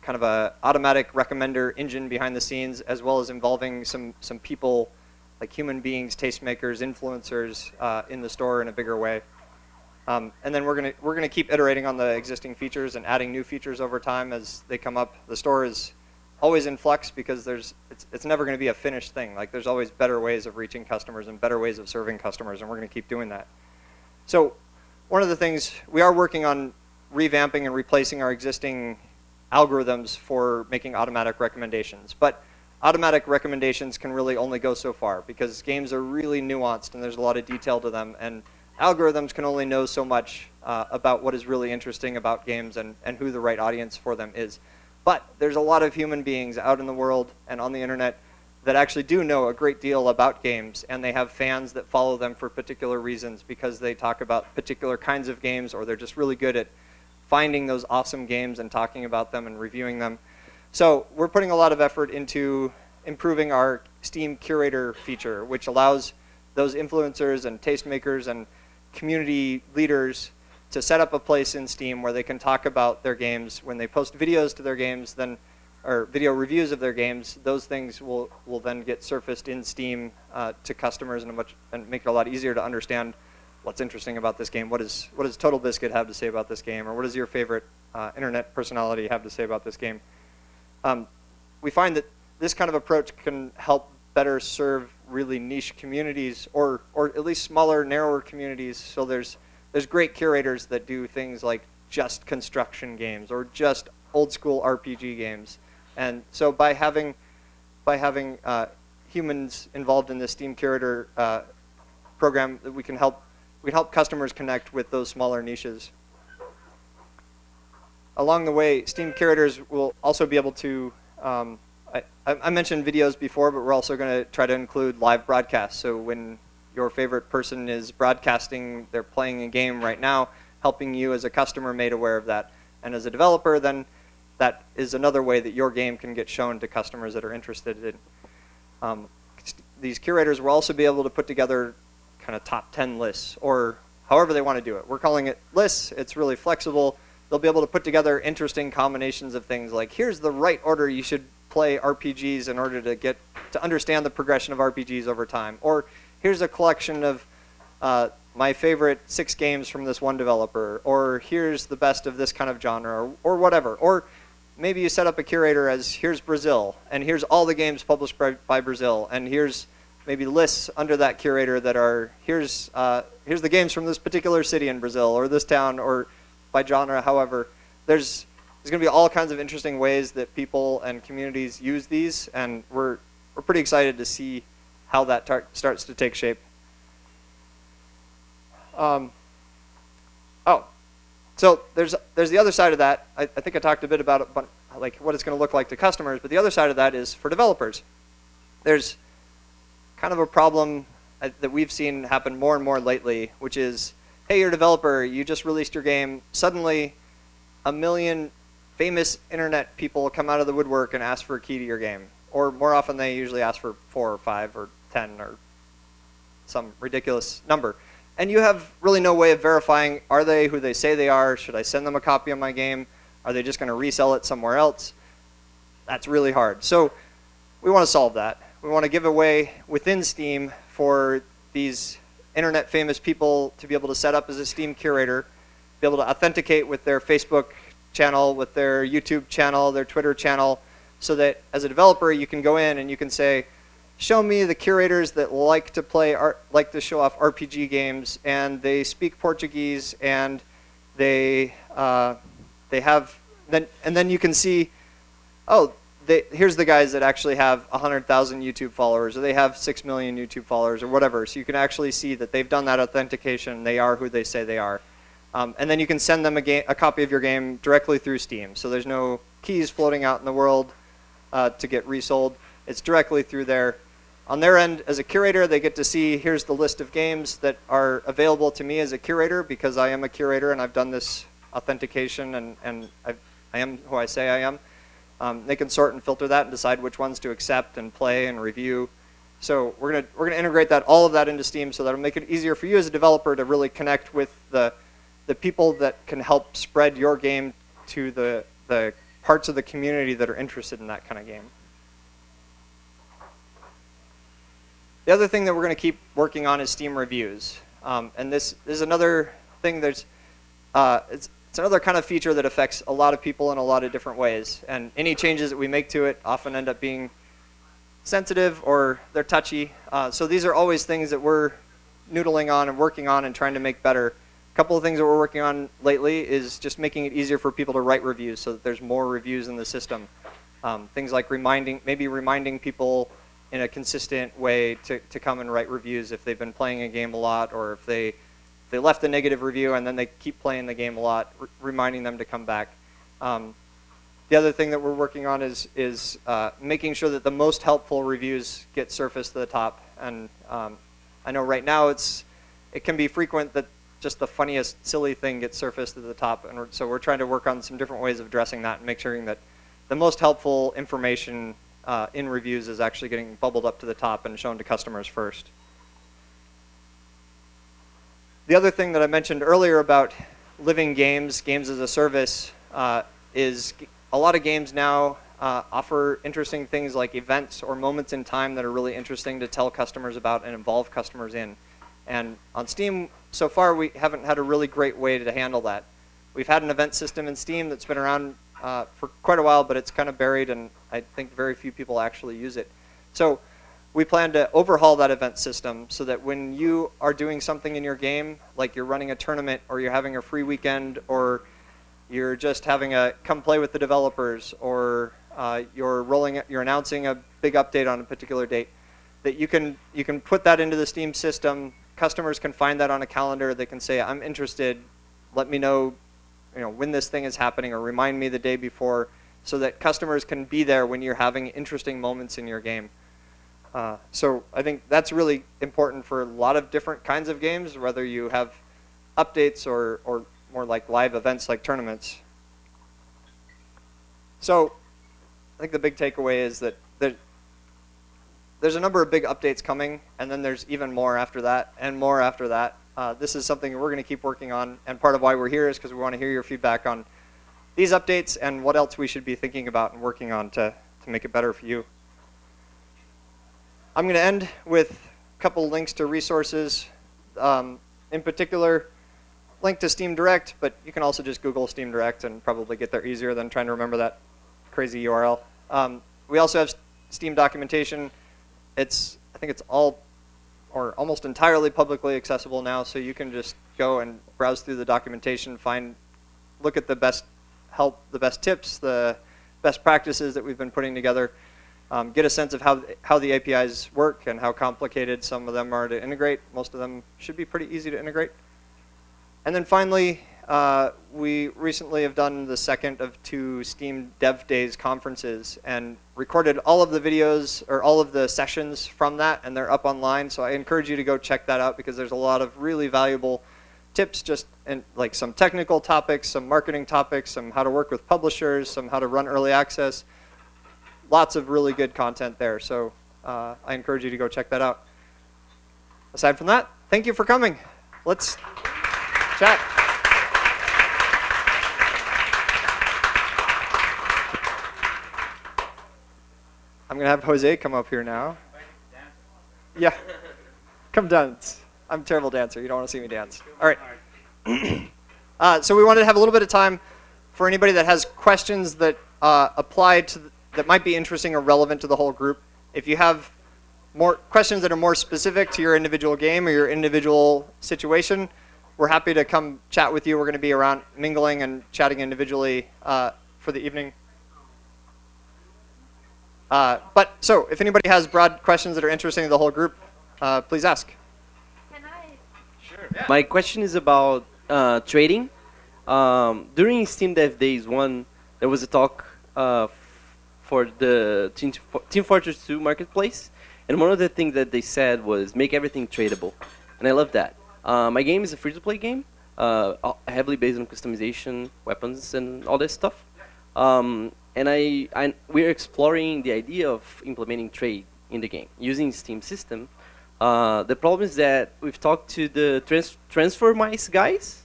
Speaker 1: of a automatic recommender engine behind the scenes, as well as involving some people, like human beings, tastemakers, influencers in the store in a bigger way. And then we're gonna keep iterating on the existing features and adding new features over time as they come up. The store is always in flux because it's never going to be a finished thing. Like there's always better ways of reaching customers and better ways of serving customers, and we're going to keep doing that. So one of the things we are working on revamping and replacing our existing algorithms for making automatic recommendations. But automatic recommendations can really only go so far because games are really nuanced and there's a lot of detail to them, and algorithms can only know so much about what is really interesting about games and who the right audience for them is. But there's a lot of human beings out in the world and on the internet that actually do know a great deal about games, and they have fans that follow them for particular reasons because they talk about particular kinds of games, or they're just really good at finding those awesome games and talking about them and reviewing them. So we're putting a lot of effort into improving our Steam Curator feature, which allows those influencers and tastemakers and community leaders to set up a place in Steam where they can talk about their games. When they post videos to their games, then, or video reviews of their games, those things will then get surfaced in Steam to customers and make it a lot easier to understand what's interesting about this game. What does Total Biscuit have to say about this game? Or what does your favorite internet personality have to say about this game? We find that this kind of approach can help better serve really niche communities, or at least smaller, narrower communities. So there's great curators that do things like just construction games or just old school RPG games. And so by having humans involved in the Steam Curator program, we can help customers connect with those smaller niches. Along the way, Steam Curators will also be able to, I mentioned videos before, but we're also going to try to include live broadcasts. So when your favorite person is broadcasting, they're playing a game right now, helping you as a customer made aware of that. And as a developer, then that is another way that your game can get shown to customers that are interested in. These curators will also be able to put together kind of top 10 lists, or however they want to do it. We're calling it lists. It's really flexible. They'll be able to put together interesting combinations of things like, here's the right order you should play RPGs in order to understand the progression of RPGs over time. Or here's a collection of my favorite 6 games from this one developer. Or here's the best of this kind of genre, or whatever. Or maybe you set up a curator as, here's Brazil, and here's all the games published by Brazil, and here's maybe lists under that curator that are, here's the games from this particular city in Brazil, or this town, or by genre, however. There's going to be all kinds of interesting ways that people and communities use these, and we're pretty excited to see how that starts to take shape. So there's the other side of that. I think I talked a bit about it, but like what it's going to look like to customers. But the other side of that is for developers. There's kind of a problem that we've seen happen more and more lately, which is, hey, you're a developer, you just released your game. Suddenly, 1 million famous internet people come out of the woodwork and ask for a key to your game. Or more often, they usually ask for 4 or 5 or 10 or some ridiculous number. And you have really no way of verifying, are they who they say they are? Should I send them a copy of my game? Are they just going to resell it somewhere else? That's really hard. So we want to solve that. We want to give a way within Steam for these internet famous people to be able to set up as a Steam curator, be able to authenticate with their Facebook channel, with their YouTube channel, their Twitter channel, so that as a developer you can go in and you can say, show me the curators that like to show off RPG games, and they speak Portuguese, and they have and then you can see, oh, here's the guys that actually have 100,000 YouTube followers, or they have 6 million YouTube followers, or whatever. So you can actually see that they've done that authentication. They are who they say they are, and then you can send them a copy of your game directly through Steam. So there's no keys floating out in the world to get resold. It's directly through there. On their end, as a curator, they get to see, here's the list of games that are available to me as a curator, because I am a curator and I've done this authentication and I am who I say I am. They can sort and filter that and decide which ones to accept and play and review. So we're gonna integrate all of that into Steam, so that'll make it easier for you as a developer to really connect with the people that can help spread your game to the parts of the community that are interested in that kind of game. The other thing that we're going to keep working on is Steam reviews, and this is another thing. It's another kind of feature that affects a lot of people in a lot of different ways, and any changes that we make to it often end up being sensitive or they're touchy. So these are always things that we're noodling on and working on and trying to make better. A couple of things that we're working on lately is just making it easier for people to write reviews so that there's more reviews in the system. Things like maybe reminding people in a consistent way to come and write reviews if they've been playing a game a lot, or if they left a negative review and then they keep playing the game a lot, reminding them to come back. The other thing that we're working on is making sure that the most helpful reviews get surfaced to the top. And I know right now it can be frequent that just the funniest, silly thing gets surfaced to the top. And so we're trying to work on some different ways of addressing that and make sure that the most helpful information in reviews is actually getting bubbled up to the top and shown to customers first. The other thing that I mentioned earlier about living games as a service, is a lot of games now offer interesting things like events or moments in time that are really interesting to tell customers about and involve customers in. And on Steam, so far, we haven't had a really great way to handle that. We've had an event system in Steam that's been around for quite a while, but it's kind of buried, and I think very few people actually use it. So we plan to overhaul that event system so that when you are doing something in your game, like you're running a tournament, or you're having a free weekend, or you're just having a come play with the developers, or you're announcing a big update on a particular date, that you can put that into the Steam system. Customers can find that on a calendar. They can say, I'm interested, let me know when this thing is happening, or remind me the day before, so that customers can be there when you're having interesting moments in your game. So I think that's really important for a lot of different kinds of games, whether you have updates or more like live events like tournaments. So I think the big takeaway is that there's a number of big updates coming, and then there's even more after that, and more after that. This is something we're going to keep working on, and part of why we're here is because we want to hear your feedback on these updates and what else we should be thinking about and working on to make it better for you. I'm going to end with a couple links to resources. In particular, link to Steam Direct, but you can also just Google Steam Direct and probably get there easier than trying to remember that crazy URL. We also have Steam documentation. I think it's all or almost entirely publicly accessible now, so you can just go and browse through the documentation, look at the best help, the best tips, the best practices that we've been putting together, get a sense of how the APIs work and how complicated some of them are to integrate. Most of them should be pretty easy to integrate. And then finally, we recently have done the second of 2 Steam Dev Days conferences and recorded all of the videos or all of the sessions from that, and they're up online. So I encourage you to go check that out because there's a lot of really valuable tips, just in, like some technical topics, some marketing topics, some how to work with publishers, some how to run early access. Lots of really good content there. So I encourage you to go check that out. Aside from that, thank you for coming. Let's chat. I'm going to have Jose come up here now. Yeah, come dance. I'm a terrible dancer. You don't want to see me dance. All right. So we wanted to have a little bit of time for anybody that has questions that apply to that might be interesting or relevant to the whole group. If you have more questions that are more specific to your individual game or your individual situation, we're happy to come chat with you. We're going to be around mingling and chatting individually for the evening. So if anybody has broad questions that are interesting to the whole group, please ask.
Speaker 3: Can I?
Speaker 1: Sure. Yeah.
Speaker 4: My question is about trading. During Steam Dev Days 1, there was a talk for the Team Fortress 2 marketplace, and one of the things that they said was make everything tradable, and I love that. My game is a free-to-play game, heavily based on customization, weapons, and all this stuff. And we're exploring the idea of implementing trade in the game using Steam system. The problem is that we've talked to the transfer mice guys,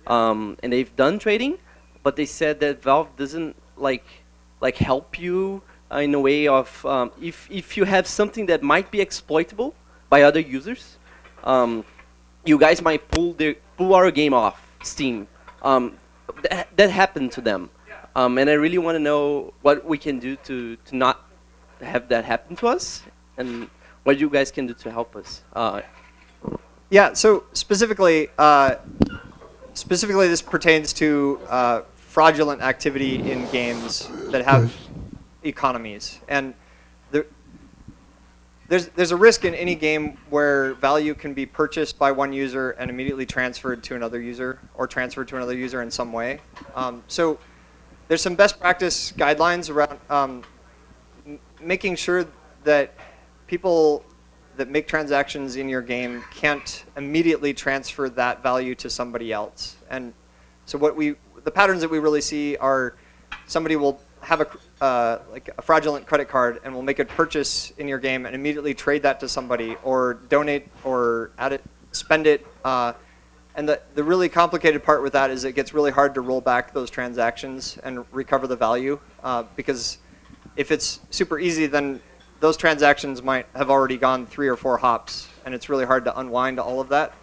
Speaker 4: and they've done trading, but they said that Valve doesn't like help you in a way of if you have something that might be exploitable by other users, you guys might pull our game off Steam. That happened to them. And I really want to know what we can do to not have that happen to us, and what you guys can do to help us.
Speaker 1: Yeah. So specifically, this pertains to fraudulent activity in games that have economies, and there's a risk in any game where value can be purchased by one user and immediately transferred to another user, or transferred to another user in some way. So there's some best practice guidelines around making sure that people that make transactions in your game can't immediately transfer that value to somebody else. And so the patterns that we really see are somebody will have like a fraudulent credit card and will make a purchase in your game and immediately trade that to somebody, or donate, or spend it. And the really complicated part with that is it gets really hard to roll back those transactions and recover the value, because if it's super easy, then those transactions might have already gone 3 or 4 hops, and it's really hard to unwind all of that.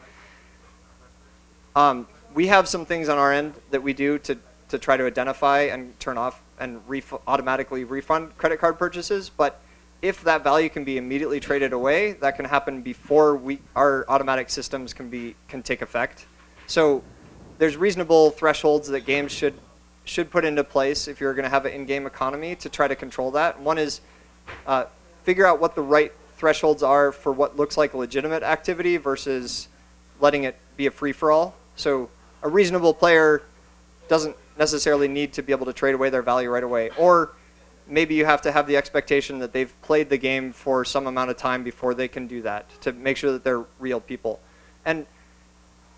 Speaker 1: We have some things on our end that we do to try to identify and turn off and automatically refund credit card purchases, but if that value can be immediately traded away, that can happen before our automatic systems can take effect. So there's reasonable thresholds that games should put into place if you're going to have an in-game economy to try to control that. One is figure out what the right thresholds are for what looks like legitimate activity versus letting it be a free-for-all. So a reasonable player doesn't necessarily need to be able to trade away their value right away, or maybe you have to have the expectation that they've played the game for some amount of time before they can do that, to make sure that they're real people. And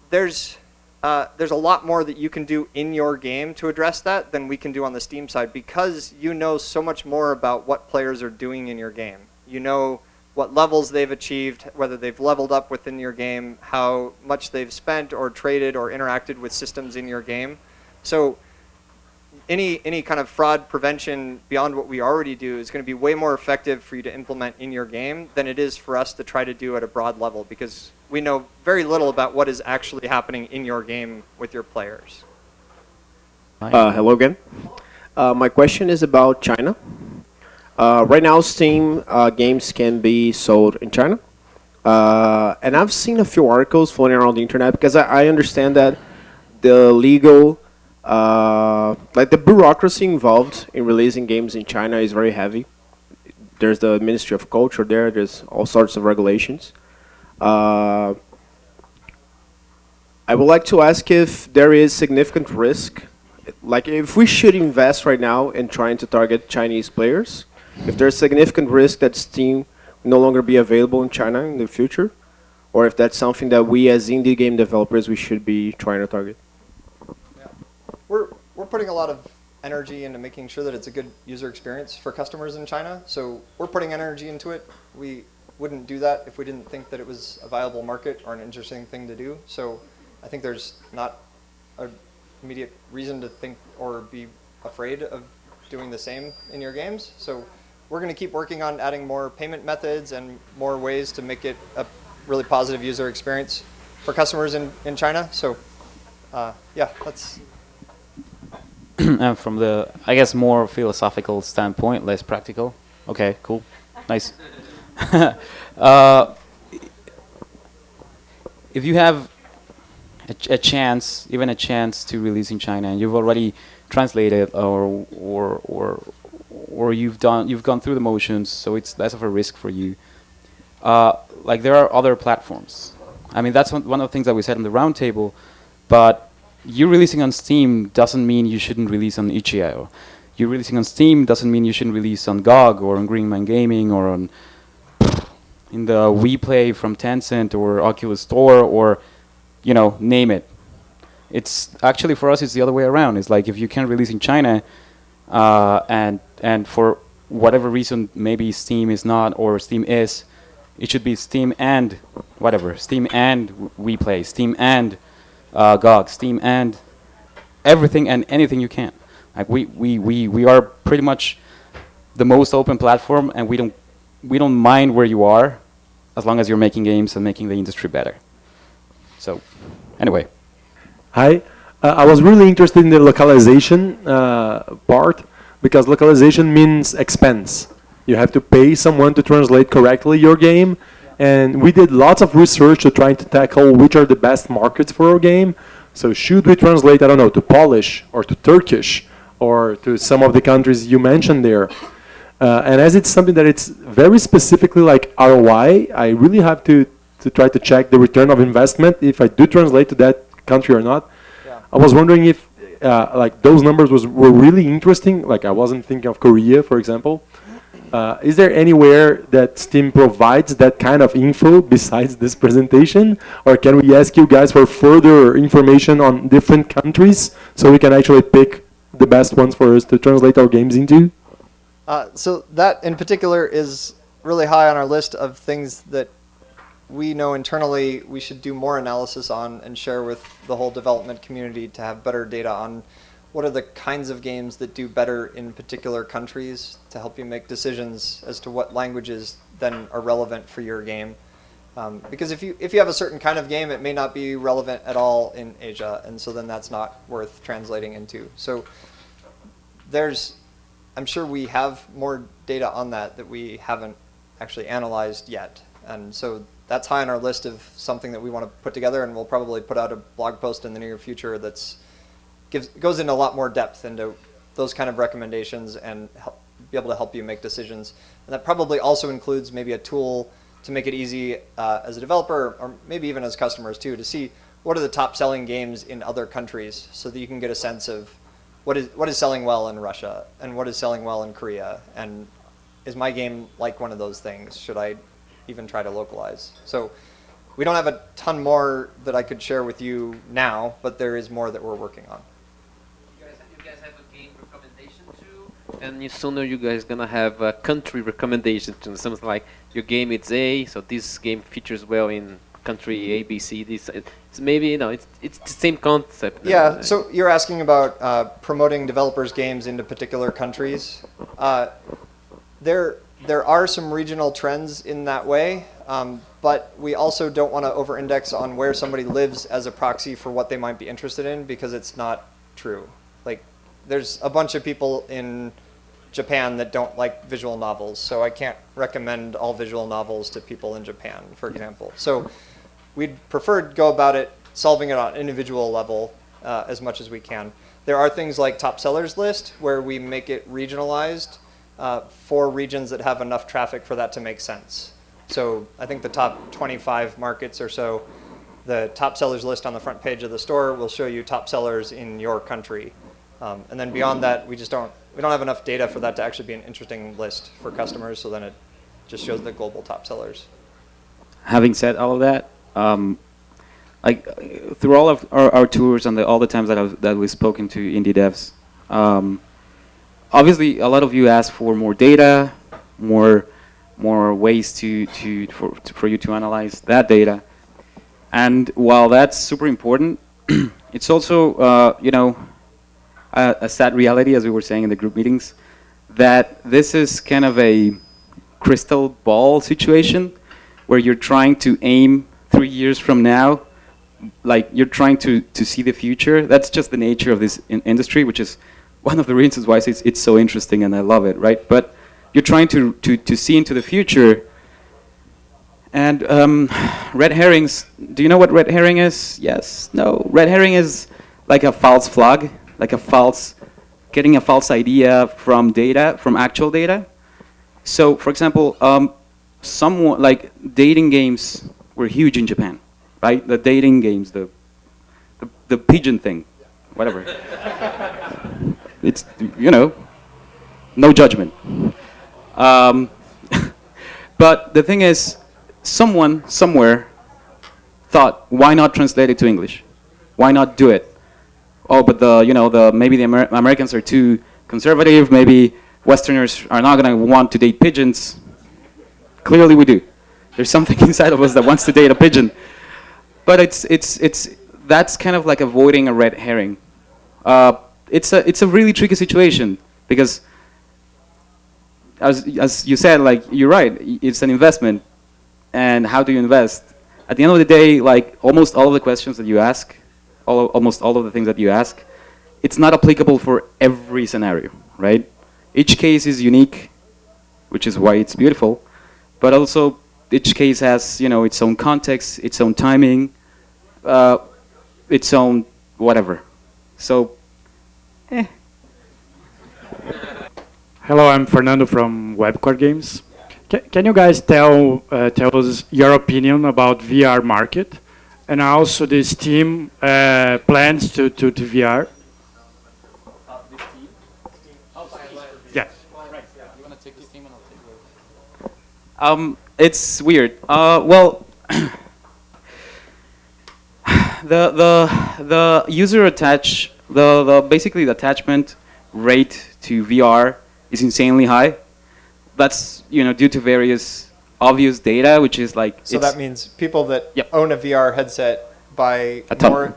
Speaker 1: there's a lot more that you can do in your game to address that than we can do on the Steam side, because you know so much more about what players are doing in your game. You know what levels they've achieved, whether they've leveled up within your game, how much they've spent or traded or interacted with systems in your game. So any kind of fraud prevention beyond what we already do is going to be way more effective for you to implement in your game than it is for us to try to do at a broad level, because we know very little about what is actually happening in your game with your players.
Speaker 3: Hello again. My question is about China. Right now, Steam games can be sold in China. And I've seen a few articles floating around the internet, because I understand that the legal, like the bureaucracy involved in releasing games in China is very heavy. There's the Ministry of Culture there. There's all sorts of regulations. I would like to ask if there is significant risk, like if we should invest right now in trying to target Chinese players, if there's significant risk that Steam will no longer be available in China in the future, or if that's something that we as indie game developers we should be trying to target.
Speaker 1: Yeah. We're putting a lot of energy into making sure that it's a good user experience for customers in China, so we're putting energy into it. We wouldn't do that if we didn't think that it was a viable market or an interesting thing to do. So I think there's not an immediate reason to think or be afraid of doing the same in your games. So we're going to keep working on adding more payment methods and more ways to make it a really positive user experience for customers in China. So yeah, that's...
Speaker 2: And from the, I guess, more philosophical standpoint, less practical. Okay, cool, nice. If you have a chance, even a chance to release in China, and you've already translated or you've gone through the motions, so it's less of a risk for you. Like there are other platforms. I mean, that's one of the things that we said on the roundtable. But you releasing on Steam doesn't mean you shouldn't release on itch.io. You releasing on Steam doesn't mean you shouldn't release on GOG or on Greenman Gaming or on in the WePlay from Tencent or Oculus Store or, you know, name it. It's actually, for us, it's the other way around. It's like if you can release in China and for whatever reason maybe Steam is not or Steam is, it should be Steam and whatever, Steam and WePlay, Steam and GOG, Steam and everything and anything you can. Like we are pretty much the most open platform, and we don't mind where you are, as long as you're making games and making the industry better. So, anyway.
Speaker 5: Hi, I was really interested in the localization part, because localization means expense. You have to pay someone to translate correctly your game, and we did lots of research to try to tackle which are the best markets for our game. So should we translate, I don't know, to Polish or to Turkish or to some of the countries you mentioned there? And as it's something that it's very specifically like ROI, I really have to try to check the return of investment if I do translate to that country or not.
Speaker 1: Yeah.
Speaker 5: I was wondering if like those numbers were really interesting. Like I wasn't thinking of Korea, for example. Is there anywhere that Steam provides that kind of info besides this presentation? Or can we ask you guys for further information on different countries so we can actually pick the best ones for us to translate our games into?
Speaker 1: So that in particular is really high on our list of things that we know internally we should do more analysis on and share with the whole development community to have better data on what are the kinds of games that do better in particular countries to help you make decisions as to what languages then are relevant for your game. Because if you have a certain kind of game, it may not be relevant at all in Asia, and so then that's not worth translating into. So I'm sure we have more data on that we haven't actually analyzed yet. And so that's high on our list of something that we want to put together, and we'll probably put out a blog post in the near future that's goes into a lot more depth into those kind of recommendations and be able to help you make decisions. And that probably also includes maybe a tool to make it easy as a developer, or maybe even as customers too, to see what are the top selling games in other countries so that you can get a sense of what is selling well in Russia and what is selling well in Korea, and is my game like one of those things? Should I even try to localize? So we don't have a ton more that I could share with you now, but there is more that we're working on.
Speaker 6: You guys have a game recommendation too, and sooner you guys gonna have a country recommendation too. Something like your game it's A, so this game features well in country A, B, C. This it's maybe it's the same concept.
Speaker 1: Yeah. So you're asking about promoting developers' games into particular countries. There are some regional trends in that way, but we also don't want to over-index on where somebody lives as a proxy for what they might be interested in, because it's not true. Like, there's a bunch of people in Japan that don't like visual novels, so I can't recommend all visual novels to people in Japan, for example. So we'd prefer to go about it solving it on an individual level as much as we can. There are things like top sellers list where we make it regionalized for regions that have enough traffic for that to make sense. So I think the top 25 markets or so, the top sellers list on the front page of the store will show you top sellers in your country. And then beyond that, we don't have enough data for that to actually be an interesting list for customers, so then it just shows the global top sellers.
Speaker 2: Having said all of that, through all of our tours and all the times that we've spoken to indie devs, obviously a lot of you ask for more data, more ways for you to analyze that data, and while that's super important, it's also a sad reality, as we were saying in the group meetings, that this is kind of a crystal ball situation where you're trying to aim 3 years from now, like you're trying to see the future. That's just the nature of this industry, which is one of the reasons why it's so interesting and I love it, right? But you're trying to see into the future. And red herrings, do you know what red herring is? Yes, no. Red herring is like a false flag, like getting a false idea from data, from actual data. So, for example, someone like dating games were huge in Japan, right? The dating games, the pigeon thing, whatever. It's, no judgment. But the thing is, someone somewhere thought, why not translate it to English? Why not do it? Oh, but maybe the Americans are too conservative. Maybe Westerners are not going to want to date pigeons. Clearly, we do. There's something inside of us that wants to date a pigeon. But that's kind of like avoiding a red herring. It's a really tricky situation because, as you said, like you're right. It's an investment, and how do you invest? At the end of the day, like almost all of the questions that you ask, almost all of the things that you ask, it's not applicable for every scenario, right? Each case is unique, which is why it's beautiful, but also each case has, its own context, its own timing, its own whatever. So,
Speaker 7: Hello, I'm Fernando from Webcore Games. Can you guys tell us your opinion about VR market and also the Steam plans to VR? Yeah.
Speaker 2: It's weird. Well, the user basically the attachment rate to VR is insanely high. That's due to various obvious data, which is like.
Speaker 1: So that means people that own a VR headset buy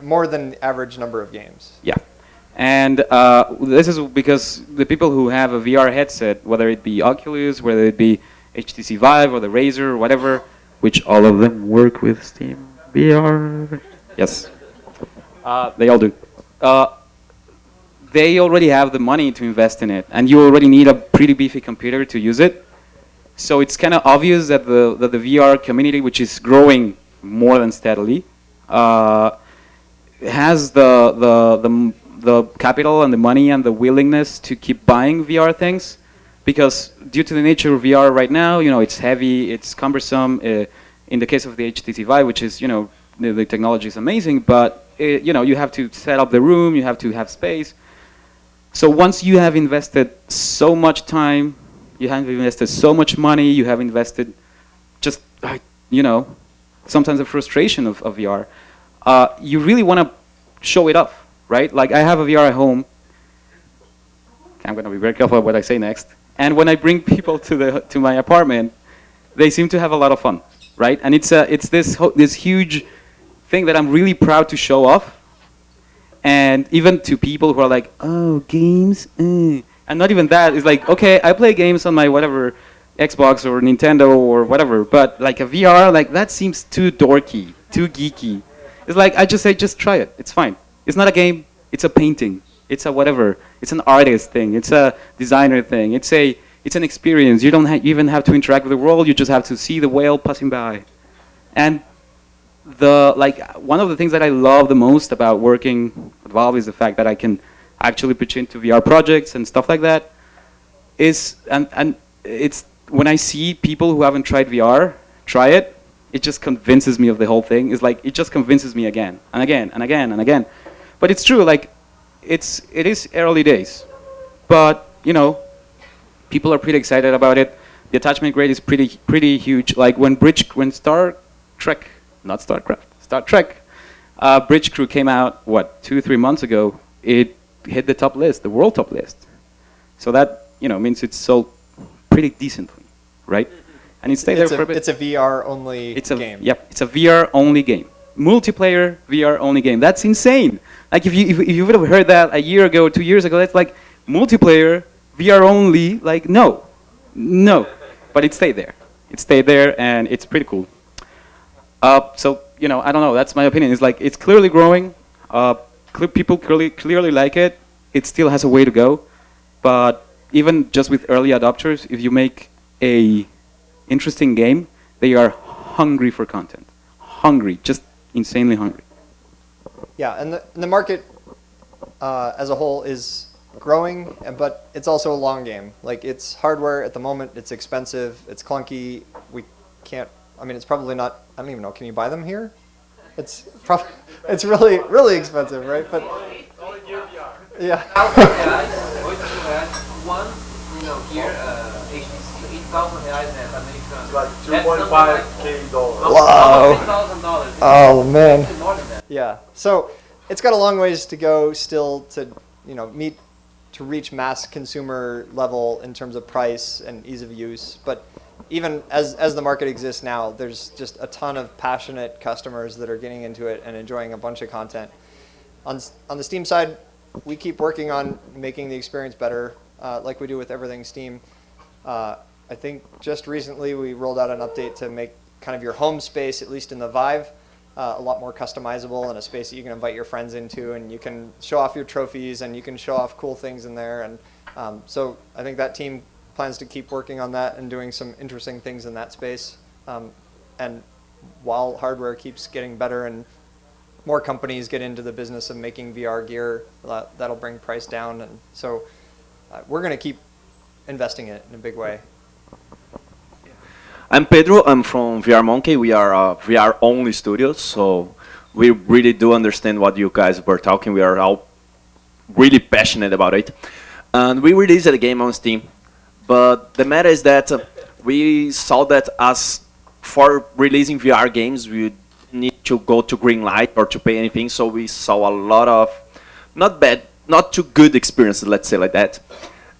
Speaker 1: more than the average number of games.
Speaker 2: Yeah, and this is because the people who have a VR headset, whether it be Oculus, whether it be HTC Vive or the Razer or whatever, which all of them work with Steam VR. Yes, they all do. They already have the money to invest in it, and you already need a pretty beefy computer to use it. So it's kind of obvious that the VR community, which is growing more than steadily, has the capital and the money and the willingness to keep buying VR things, because due to the nature of VR right now, it's heavy, it's cumbersome. In the case of the HTC Vive, which is the technology is amazing, but you have to set up the room, you have to have space. So once you have invested so much time, you have invested so much money, you have invested just, you know, sometimes the frustration of VR, you really want to show it off, right? Like I have a VR at home. I'm going to be very careful of what I say next. And when I bring people to my apartment, they seem to have a lot of fun, right? And it's this huge thing that I'm really proud to show off. And even to people who are like, oh, games, and not even that. It's like, okay, I play games on my whatever, Xbox or Nintendo or whatever, but like a VR, like that seems too dorky, too geeky. It's like, I just say, just try it, it's fine. It's not a game, it's a painting, it's a whatever, it's an artist thing, it's a designer thing, it's an experience. You don't even have to interact with the world, you just have to see the whale passing by. And one of the things that I love the most about working at Valve is the fact that I can actually pitch into VR projects and stuff like that. And it's when I see people who haven't tried VR try it, it just convinces me of the whole thing. It's like it just convinces me again and again and again and again. But it's true, like it is early days, but you know, people are pretty excited about it. The attachment rate is pretty huge. Like when Star Trek, not StarCraft, Star Trek, Bridge Crew came out, what, 2-3 months ago, it hit the top list, the world top list. So that, you know, means it's sold pretty decently, right? And it stayed there for a bit.
Speaker 1: It's a VR only game.
Speaker 2: Yep, it's a VR only game. Multiplayer VR only game. That's insane. Like if you would have heard that a year ago, 2 years ago, that's like multiplayer VR only. Like no. But it stayed there. It stayed there, and it's pretty cool. So you know, I don't know. That's my opinion. It's like it's clearly growing. People clearly like it. It still has a way to go, but even just with early adopters, if you make a interesting game, they are hungry for content. Hungry, just insanely hungry.
Speaker 1: Yeah, and the market as a whole is growing, but it's also a long game. Like it's hardware at the moment, it's expensive, it's clunky. We can't. I mean, it's probably not. I don't even know. Can you buy them here? It's really expensive, right? But yeah.
Speaker 8: One, you know, here, HTC, 8,000 reais at American.
Speaker 5: Like $2.5K.
Speaker 1: Wow.
Speaker 8: $8,000.
Speaker 1: Oh man.
Speaker 8: Even more than that.
Speaker 1: Yeah. So it's got a long ways to go still to, you know, reach mass consumer level in terms of price and ease of use. But even as the market exists now, there's just a ton of passionate customers that are getting into it and enjoying a bunch of content. On the Steam side, we keep working on making the experience better, like we do with everything Steam. I think just recently we rolled out an update to make kind of your home space, at least in the Vive, a lot more customizable and a space that you can invite your friends into, and you can show off your trophies and you can show off cool things in there. And so I think that team plans to keep working on that and doing some interesting things in that space. And while hardware keeps getting better and more companies get into the business of making VR gear, that'll bring price down. And so we're going to keep investing in it in a big way.
Speaker 9: I'm Pedro. I'm from VR Monkey. We are a VR only studio, so we really do understand what you guys were talking. We are all really passionate about it. And we released a game on Steam. But the matter is that we saw that as for releasing VR games, we need to go to green light or to pay anything. So we saw a lot of not too good experiences, let's say like that.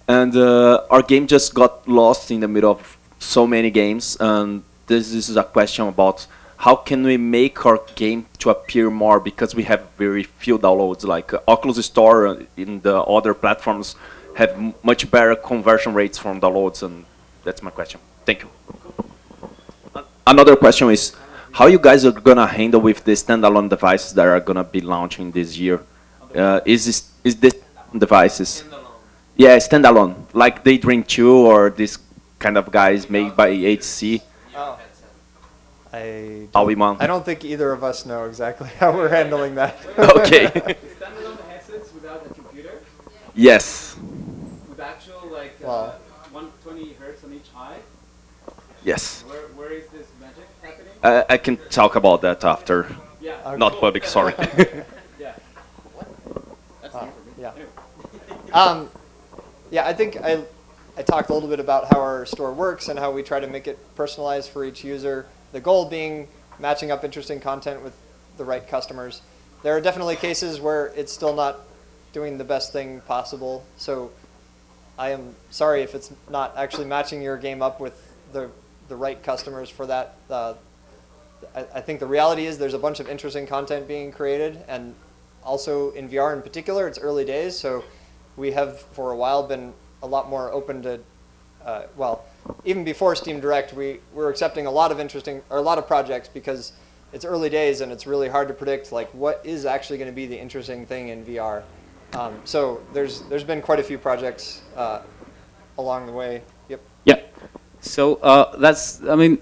Speaker 9: And our game just got lost in the middle of so many games. And this is a question about how can we make our game to appear more, because we have very few downloads. Like Oculus Store in the other platforms have much better conversion rates from downloads, and that's my question. Thank you. Another question is, how you guys are gonna handle with the standalone devices that are gonna be launching this year? Is this devices? Standalone. Yeah, standalone, like Daydream 2 or this kind of guys made by HC.
Speaker 1: Oh. I don't think either of us know exactly how we're handling that.
Speaker 9: Okay.
Speaker 2: Standalone headsets without a computer?
Speaker 9: Yes.
Speaker 2: With actual, like, 120 hertz on each eye?
Speaker 9: Yes.
Speaker 2: Where is this magic happening?
Speaker 9: I can talk about that after.
Speaker 2: Yeah.
Speaker 9: Not public, sorry.
Speaker 2: Yeah. That's new for me.
Speaker 1: Yeah. Yeah, I think I talked a little bit about how our store works and how we try to make it personalized for each user. The goal being matching up interesting content with the right customers. There are definitely cases where it's still not doing the best thing possible. So I am sorry if it's not actually matching your game up with the right customers for that. I think the reality is there's a bunch of interesting content being created, and also in VR in particular, it's early days, so we have for a while been a lot more open to, well, even before Steam Direct, we're accepting a lot of projects because it's early days and it's really hard to predict like what is actually going to be the interesting thing in VR. So there's been quite a few projects along the way. Yep.
Speaker 2: Yeah. So that's, I mean,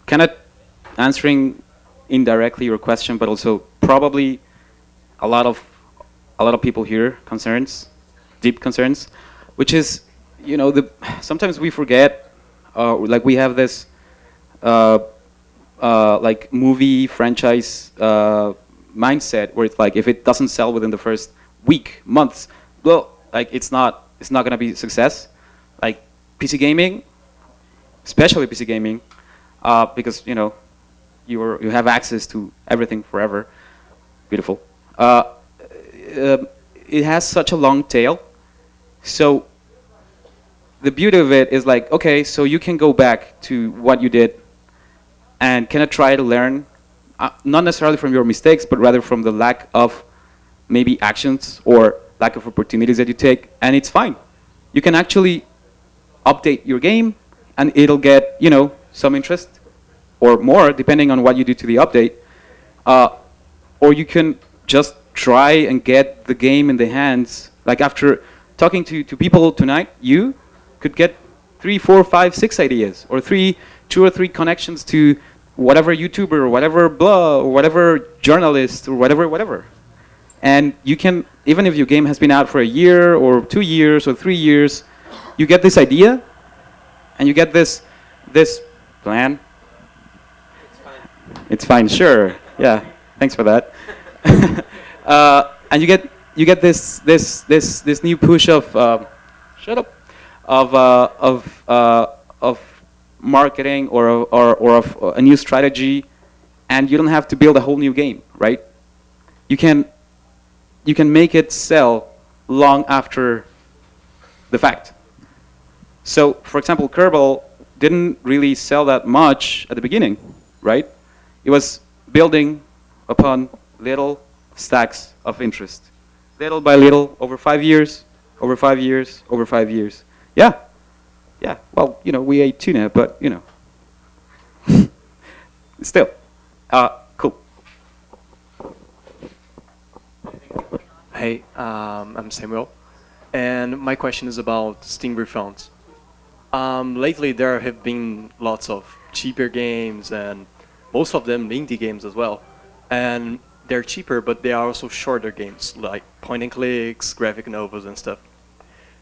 Speaker 2: kind of answering indirectly your question, but also probably a lot of people here concerns, deep concerns, which is, you know, sometimes we forget, like we have this like movie franchise mindset where it's like if it doesn't sell within the first week, months, well, like it's not gonna be a success. Like PC gaming, especially PC gaming, because you know you have access to everything forever. Beautiful. It has such a long tail, so the beauty of it is like, okay, so you can go back to what you did and kind of try to learn, not necessarily from your mistakes, but rather from the lack of maybe actions or lack of opportunities that you take, and it's fine. You can actually update your game, and it'll get, you know, some interest or more, depending on what you do to the update. Or you can just try and get the game in the hands. Like after talking to people tonight, you could get 3, 4, 5, 6 ideas, or 2 or 3 connections to whatever YouTuber, or whatever blog, or whatever journalist, or whatever. And you can, even if your game has been out for a year, or 2 years, or 3 years, you get this idea, and you get this plan. It's fine, sure. Yeah, thanks for that. And you get this new push of shut up of marketing or of a new strategy, and you don't have to build a whole new game, right? You can make it sell long after the fact. So, for example, Kerbal didn't really sell that much at the beginning, right? It was building upon little stacks of interest, little by little, over 5 years, over 5 years, over 5 years. Yeah. Well, you know, we ate tuna, but you know, still, cool.
Speaker 10: Hey, I'm Samuel, and my question is about Steam refunds. Lately, there have been lots of cheaper games, and most of them indie games as well. And they're cheaper, but they are also shorter games, like point and clicks, graphic novels, and stuff.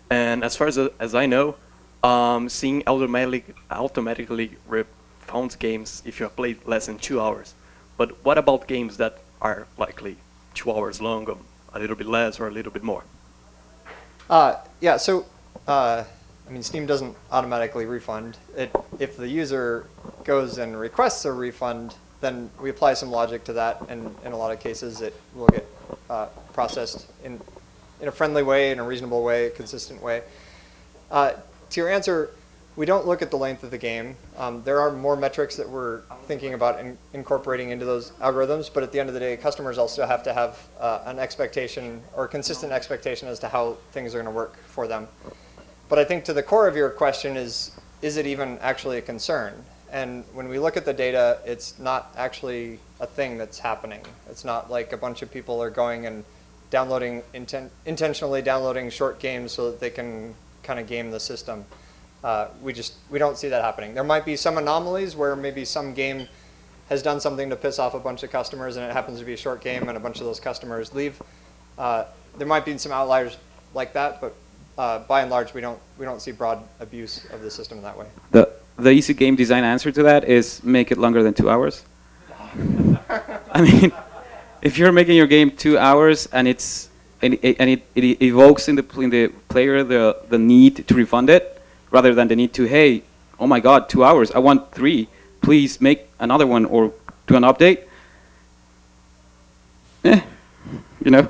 Speaker 10: And as far as I know, Steam automatically refunds games if you have played less than 2 hours. But what about games that are likely 2 hours long, or a little bit less, or a little bit more?
Speaker 1: Yeah, so I mean, Steam doesn't automatically refund. If the user goes and requests a refund, then we apply some logic to that, and in a lot of cases it will get processed in a friendly way, in a reasonable way, a consistent way. To your answer, we don't look at the length of the game. There are more metrics that we're thinking about incorporating into those algorithms, but at the end of the day, customers also have to have an expectation or consistent expectation as to how things are going to work for them. But I think to the core of your question is it even actually a concern? And when we look at the data, it's not actually a thing that's happening. It's not like a bunch of people are going and downloading, intentionally downloading short games so that they can kind of game the system. We don't see that happening. There might be some anomalies where maybe some game has done something to piss off a bunch of customers, and it happens to be a short game, and a bunch of those customers leave. There might be some outliers like that, but by and large, we don't see broad abuse of the system in that way.
Speaker 2: The easy game design answer to that is make it longer than 2 hours. I mean, if you're making your game 2 hours and it's it evokes in the player the need to refund it, rather than the need to, hey, oh my God, 2 hours, I want 3, please make another one or do an update. You know,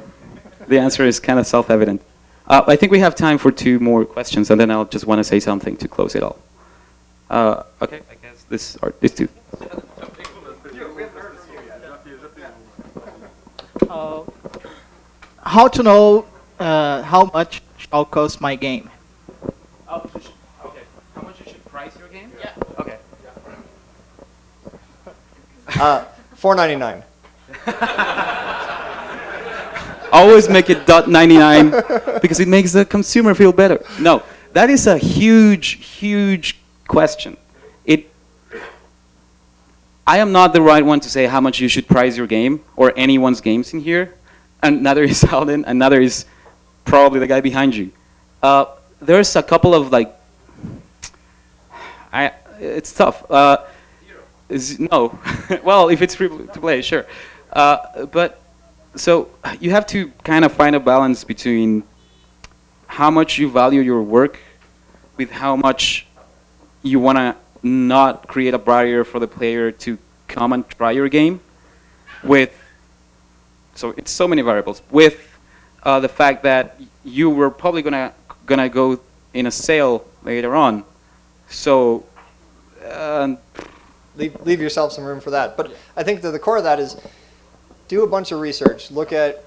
Speaker 2: the answer is kind of self-evident. I think we have time for 2 more questions, and then I'll just want to say something to close it all. Okay, I guess these 2.
Speaker 11: How to know how much shall cost my game?
Speaker 2: Okay, how much you should price your game?
Speaker 11: Yeah.
Speaker 2: Okay.
Speaker 1: $4.99.
Speaker 2: Always make it .99 because it makes the consumer feel better. No, that is a huge question. I am not the right one to say how much you should price your game or anyone's games in here, and neither is Alden, and neither is probably the guy behind you. There's a couple of it's tough. No, well, if it's free to play, sure, but. So you have to kind of find a balance between how much you value your work with how much you want to not create a barrier for the player to come and try your game so it's so many variables, with the fact that you were probably gonna go in a sale later on. So
Speaker 1: leave yourself some room for that. But I think that the core of that is do a bunch of research. Look at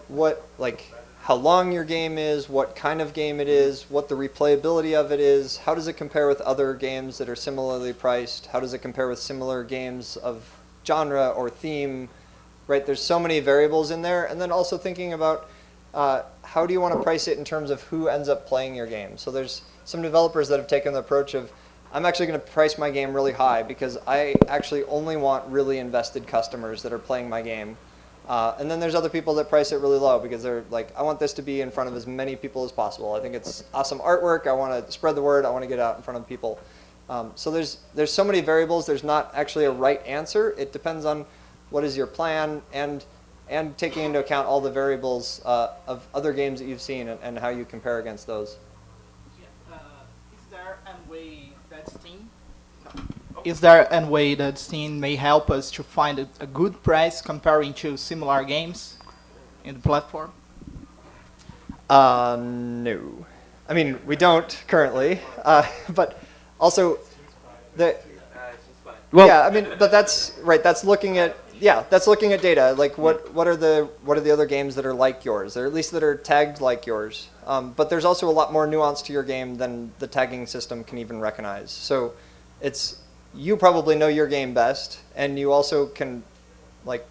Speaker 1: how long your game is, what kind of game it is, what the replayability of it is, how does it compare with other games that are similarly priced, how does it compare with similar games of genre or theme, right? There's so many variables in there. And then also thinking about how do you want to price it in terms of who ends up playing your game. So there's some developers that have taken the approach of, I'm actually going to price my game really high because I actually only want really invested customers that are playing my game. And then there's other people that price it really low because they're like, I want this to be in front of as many people as possible. I think it's awesome artwork. I want to spread the word. I want to get out in front of people. So there's so many variables. There's not actually a right answer. It depends on what is your plan and taking into account all the variables of other games that you've seen and how you compare against those.
Speaker 11: Is there a way that Steam may help us to find a good price comparing to similar games in the platform?
Speaker 1: No. I mean, we don't currently, but also yeah, I mean, but that's right. That's looking at data. Like what are the other games that are like yours, or at least that are tagged like yours? But there's also a lot more nuance to your game than the tagging system can even recognize. So you probably know your game best, and you also can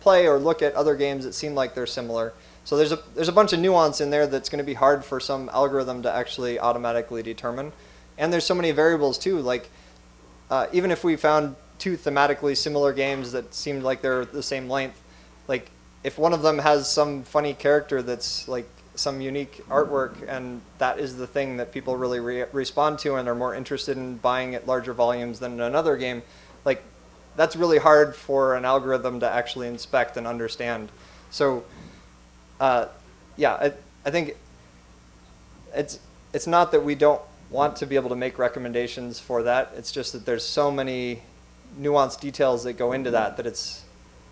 Speaker 1: play or look at other games that seem like they're similar. So there's a bunch of nuance in there that's going to be hard for some algorithm to actually automatically determine. And there's so many variables too. Even if we found 2 thematically similar games that seemed like they're the same length, if one of them has some funny character that's some unique artwork, and that is the thing that people really respond to and are more interested in buying at larger volumes than another game, that's really hard for an algorithm to actually inspect and understand. So yeah, I think it's not that we don't want to be able to make recommendations for that. It's just that there's so many nuanced details that go into that it's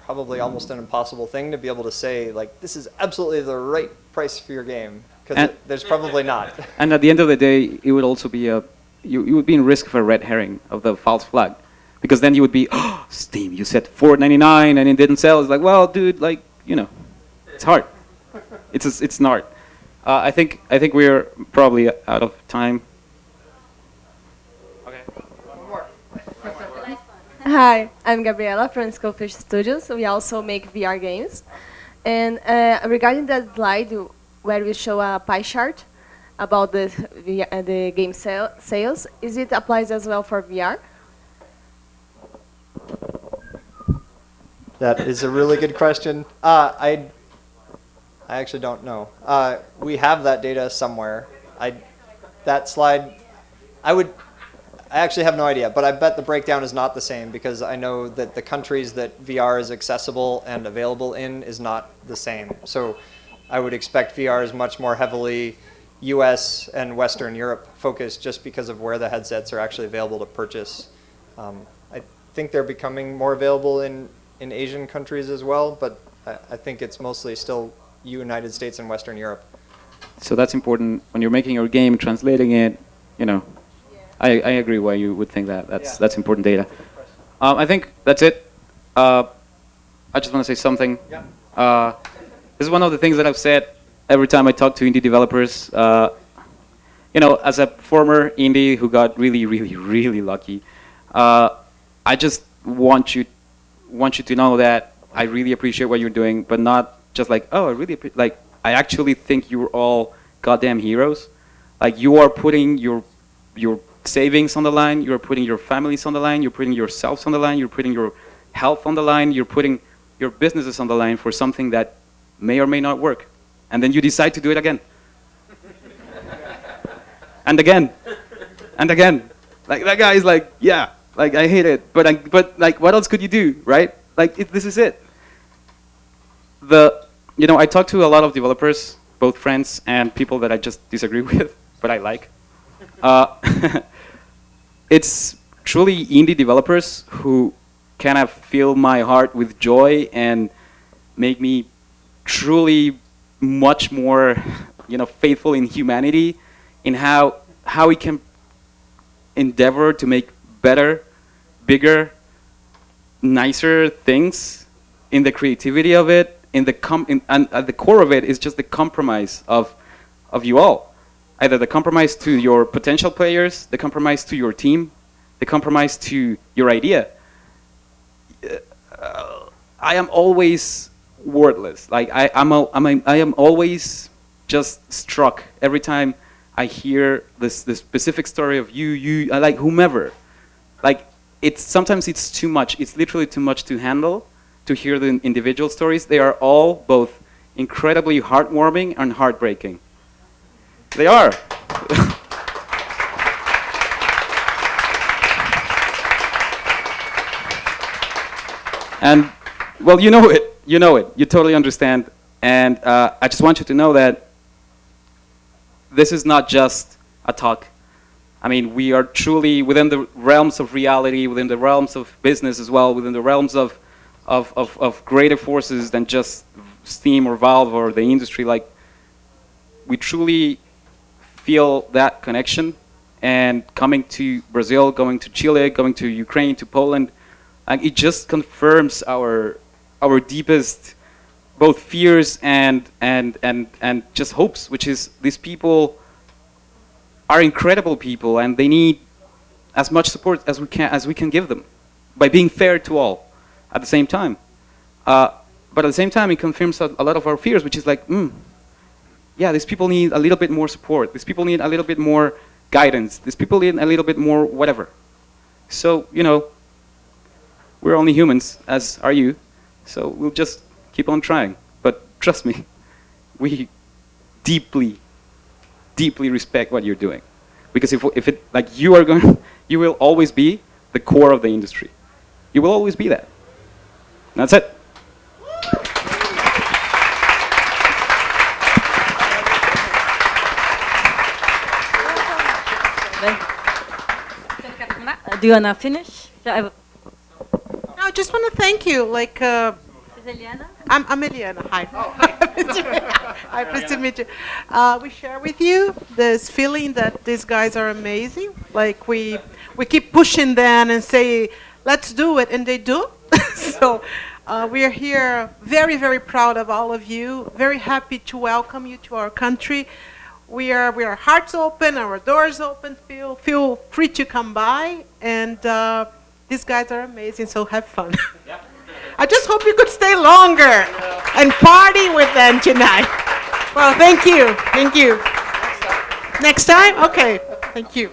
Speaker 1: probably almost an impossible thing to be able to say, this is absolutely the right price for your game, because there's probably not.
Speaker 2: And at the end of the day, it would also be you would be in risk of a red herring, of the false flag, because then you would be, oh, Steam, you said $4.99 and it didn't sell. It's well, dude, it's hard. It's an art. I think we're probably out of time.
Speaker 12: Hi, I'm Gabriela from Skullfish Studios. We also make VR games. And regarding that slide where we show a pie chart about the game sales, is it applies as well for VR?
Speaker 1: That is a really good question. I actually don't know. We have that data somewhere. That slide, I actually have no idea, but I bet the breakdown is not the same, because I know that the countries that VR is accessible and available in is not the same. So I would expect VR is much more heavily US and Western Europe focused just because of where the headsets are actually available to purchase. I think they're becoming more available in Asian countries as well, but I think it's mostly still United States and Western Europe.
Speaker 2: So that's important when you're making your game, translating it. You know, I agree why you would think that. That's important data. I think that's it. I just want to say something. This is one of the things that I've said every time I talk to indie developers. You know, as a former indie who got really, really, really lucky, I just want you to know that I really appreciate what you're doing, but not just like, oh, I actually think you're all goddamn heroes. Like, you are putting your savings on the line, you're putting your families on the line, you're putting yourselves on the line, you're putting your health on the line, you're putting your businesses on the line for something that may or may not work. And then you decide to do it again. And again. And again. Like, that guy is like, yeah, like, I hate it, but like, what else could you do, right? Like, this is it. You know, I talk to a lot of developers, both friends and people that I just disagree with, but I like. It's truly indie developers who kind of fill my heart with joy and make me truly much more, you know, faithful in humanity, in how we can endeavor to make better, bigger, nicer things, in the creativity of it, and at the core of it is just the compromise of you all. Either the compromise to your potential players, the compromise to your team, the compromise to your idea. I am always wordless. Like, I am always just struck every time I hear this specific story of you, like whomever. Like, sometimes it's too much. It's literally too much to handle, to hear the individual stories. They are all both incredibly heartwarming and heartbreaking. They are. And, well, you know it. You totally understand. And I just want you to know that this is not just a talk. I mean, we are truly within the realms of reality, within the realms of business as well, within the realms of greater forces than just Steam or Valve or the industry. Like, we truly feel that connection. And coming to Brazil, going to Chile, going to Ukraine, to Poland, and it just confirms our deepest both fears and just hopes, which is these people are incredible people and they need as much support as we can give them by being fair to all at the same time. But at the same time, it confirms a lot of our fears, which is like, yeah, these people need a little bit more support. These people need a little bit more guidance. These people need a little bit more whatever. So, you know, we're only humans, as are you. So we'll just keep on trying. But trust me, we deeply, deeply respect what you're doing. Because if it, like, you will always be the core of the industry. You will always be that. And that's it.
Speaker 13: Do you wanna finish?
Speaker 14: No, I just want to thank you. Like, I'm Eliana. Hi. Hi, pleased to meet you. We share with you this feeling that these guys are amazing. Like, we keep pushing them and say, let's do it, and they do. So we are here very, very proud of all of you. Very happy to welcome you to our country. We are hearts open, our doors open. Feel free to come by, and these guys are amazing. So have fun. Yeah. I just hope you could stay longer and party with them tonight. Well, thank you. Thank you. Next time? Okay. Thank you.